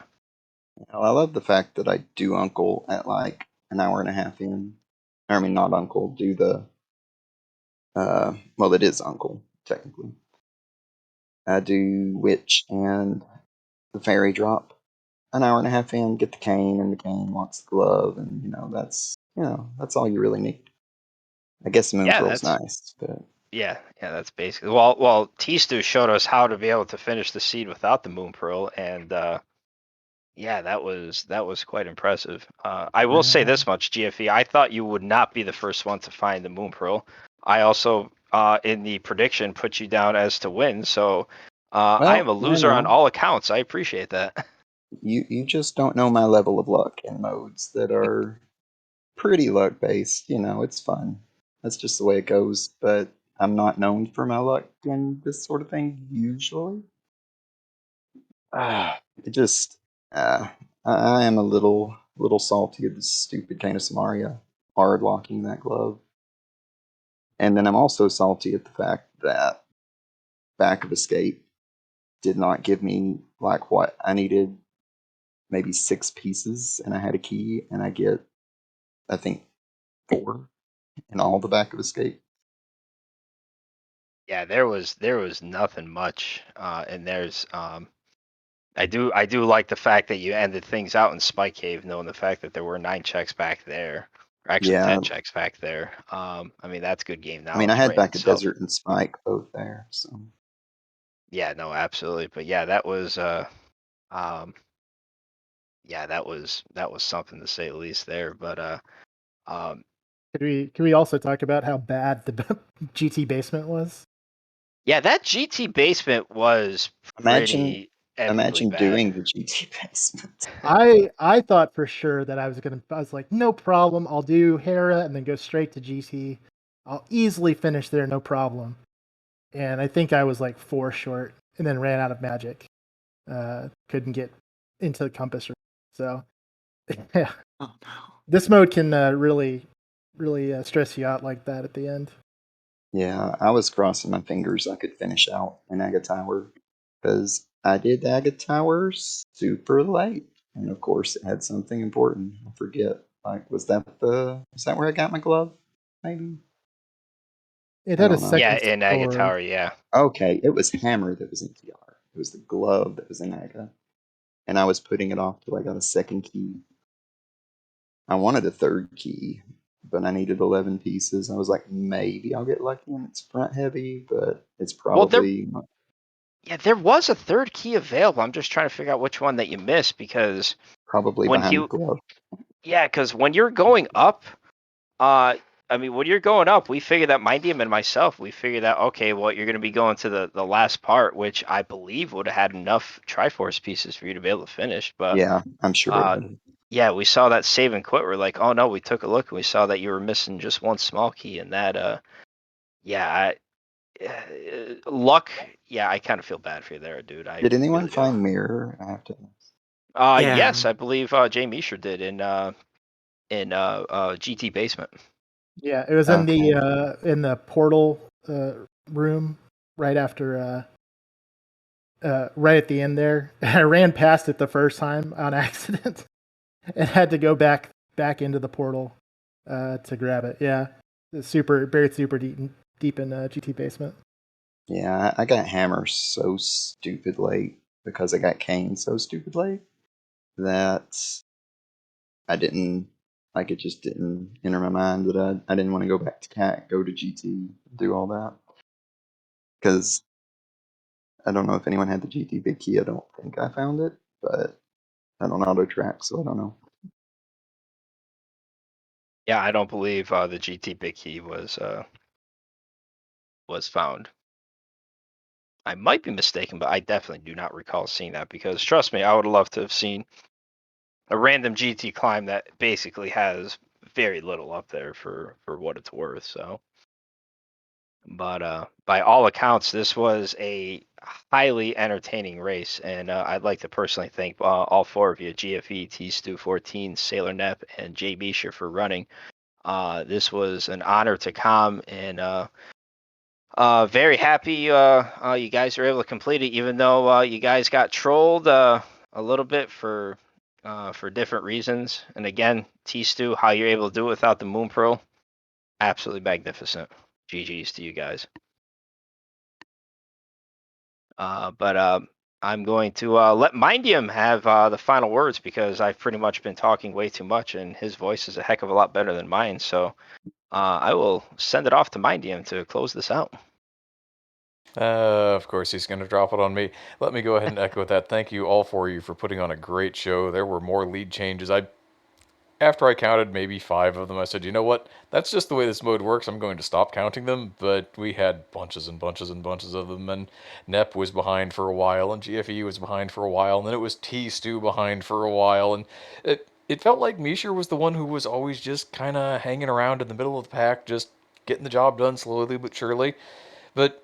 Well, I love the fact that I do Uncle at like an hour and a half in. I mean, not Uncle, do the. Well, it is Uncle, technically. I do Witch and the Fairy drop an hour and a half in, get the cane, and the cane wants the glove, and that's all you really need. I guess the moon Yeah, pearl's that's nice, but yeah, that's basically. Well, T-Stu showed us how to be able to finish the seed without the Moon Pearl, and yeah, that was quite impressive. I will say this much, GFE. I thought you would not be the first one to find the Moon Pearl. I also, in the prediction, put you down as to win. So I am a well, loser on all accounts. I appreciate that. you just don't know my level of luck in modes that are pretty luck based. It's fun. That's just the way it goes. But I'm not known for my luck in this sort of thing usually. It just I am a little salty at this stupid kind of Samaria hard locking that glove. And then I'm also salty at the fact that Back of Escape did not give me like what I needed, maybe 6 pieces, and I had a key, and I get I think 4 in all the Back of Escape. Yeah, there was nothing much, and there's I do like the fact that you ended things out in Spike Cave, knowing the fact that there were 9 checks back there, or actually Yeah, 10 checks back there. I mean that's good game I mean I knowledge had right in Back of itself. Desert and Spike both there, so Yeah, no, absolutely. But yeah, that was um yeah, that was something to say the least there. But um Could we also talk about how bad the GT basement was? yeah, that GT basement was imagine pretty epically bad. doing the GT basement. I thought for sure that I was like, no problem, I'll do Hera and then go straight to GT. I'll easily finish there, no problem. And I think I was like 4 short, and then ran out of magic. Couldn't get into the compass room. So yeah, Oh no. this mode can really stress you out like that at the end. Yeah, I was crossing my fingers I could finish out an Aga Tower because I did Aga Tower super late, and of course it had something important. I forget. Like, was that where I got my glove? Maybe It I had a don't know. Yeah, second in Aga sword. Tower, yeah. Okay, it was Hammer that was in TR. It was the glove that was in Aga, and I was putting it off till I got a second key. I wanted a third key, but I needed 11 pieces. I was like, maybe I'll get lucky and it's front heavy, but it's Well, probably not. yeah, there was a third key available. I'm just trying to figure out which one that you missed because Probably when behind he the glove. yeah, because when you're going up, I mean, when you're going up, we figured that my DM and myself, we figured that okay, well, you're going to be going to the last part, which I believe would have had enough Triforce pieces for you to be able to finish. But Yeah, I'm sure it would. yeah, we saw that save and quit. We're like, oh no, we took a look and we saw that you were missing just one small key, and that yeah, luck. Yeah, I kind of feel bad for you there, dude. I Did anyone really do. find Mirror? I have to. Yeah. Yes, I believe Jay Misher did in GT basement. Yeah, it was in the portal room right after right at the end there. I ran past it the first time on accident and had to go back into the portal to grab it. Yeah. buried super deep in GT basement. Yeah, I got Hammer so stupid late because I got Kane so stupid late that I didn't like it. Just didn't enter my mind that I didn't want to go back to CAT, go to GT, do all that because I don't know if anyone had the GT Big Key. I don't think I found it, but I don't auto track, so I don't know. Yeah, I don't believe the GT Big Key was found. I might be mistaken, but I definitely do not recall seeing that because trust me, I would love to have seen a random GT climb that basically has very little up there for what it's worth. So, but by all accounts, this was a highly entertaining race, and I'd like to personally thank all four of you: GFE, T Stu 14, Sailor Nep, and Jay Bisher for running. This was an honor to come, and very happy you guys were able to complete it, even though you guys got trolled a little bit for different reasons. And again, T Stu, how you're able to do it without the Moon Pearl, absolutely magnificent. GG's to you guys. But I'm going to let Mindium have the final words because I've pretty much been talking way too much, and his voice is a heck of a lot better than mine. So I will send it off to Mindium to close this out. Of course, he's going to drop it on me. Let me go ahead and echo that. Thank you all for you for putting on a great show. There were more lead changes. After I counted maybe 5 of them, I said, you know what? That's just the way this mode works. I'm going to stop counting them. But we had bunches and bunches and bunches of them. And Nep was behind for a while, and GFE was behind for a while, and then it was T-Stew behind for a while. And it felt like Misher was the one who was always just kind of hanging around in the middle of the pack, just getting the job done slowly but surely. But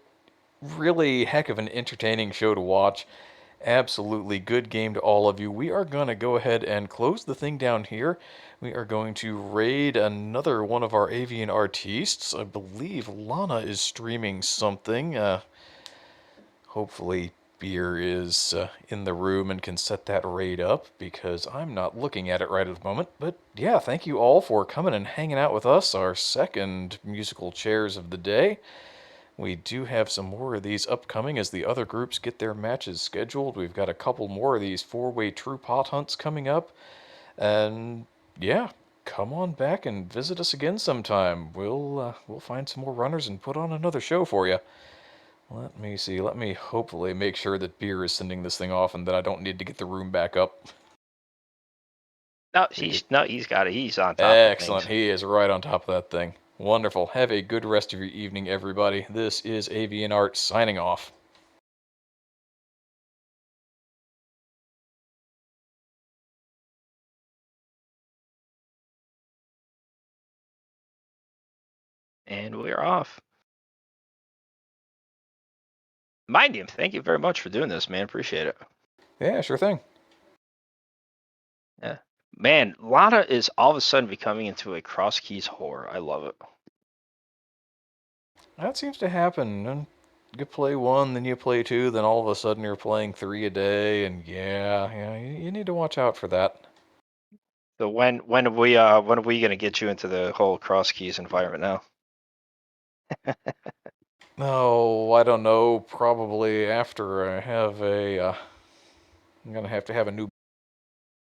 really heck of an entertaining show to watch. Absolutely good game to all of you. We are going to go ahead and close the thing down here. We are going to raid another one of our avian artistes. I believe Lana is streaming something. Hopefully Beer is in the room and can set that raid up because I'm not looking at it right at the moment. But yeah, thank you all for coming and hanging out with us, our second musical chairs of the day. We do have some more of these upcoming as the other groups get their matches scheduled. We've got a couple more of these 4-way true pot hunts coming up. And yeah, come on back and visit us again sometime. We'll find some more runners and put on another show for you. Let me see. Let me hopefully make sure that Beer is sending this thing off and that I don't need to get the room back up. No, he's got it. He's on top Excellent. of things. He is right on top of that thing. Wonderful. Have a good rest of your evening, everybody. This is AVIANART signing off. And we're off. Mindium, thank you very much for doing this, man. Appreciate it. Yeah, sure thing. Yeah. Man, Lana is all of a sudden becoming into a cross keys whore. I love it. That seems to happen. And you play 1, then you play 2, then all of a sudden you're playing 3 a day, and yeah, you need to watch out for that. So when are we gonna get you into the whole cross keys environment now? Oh, I don't know. Probably after I have I'm gonna have to have a new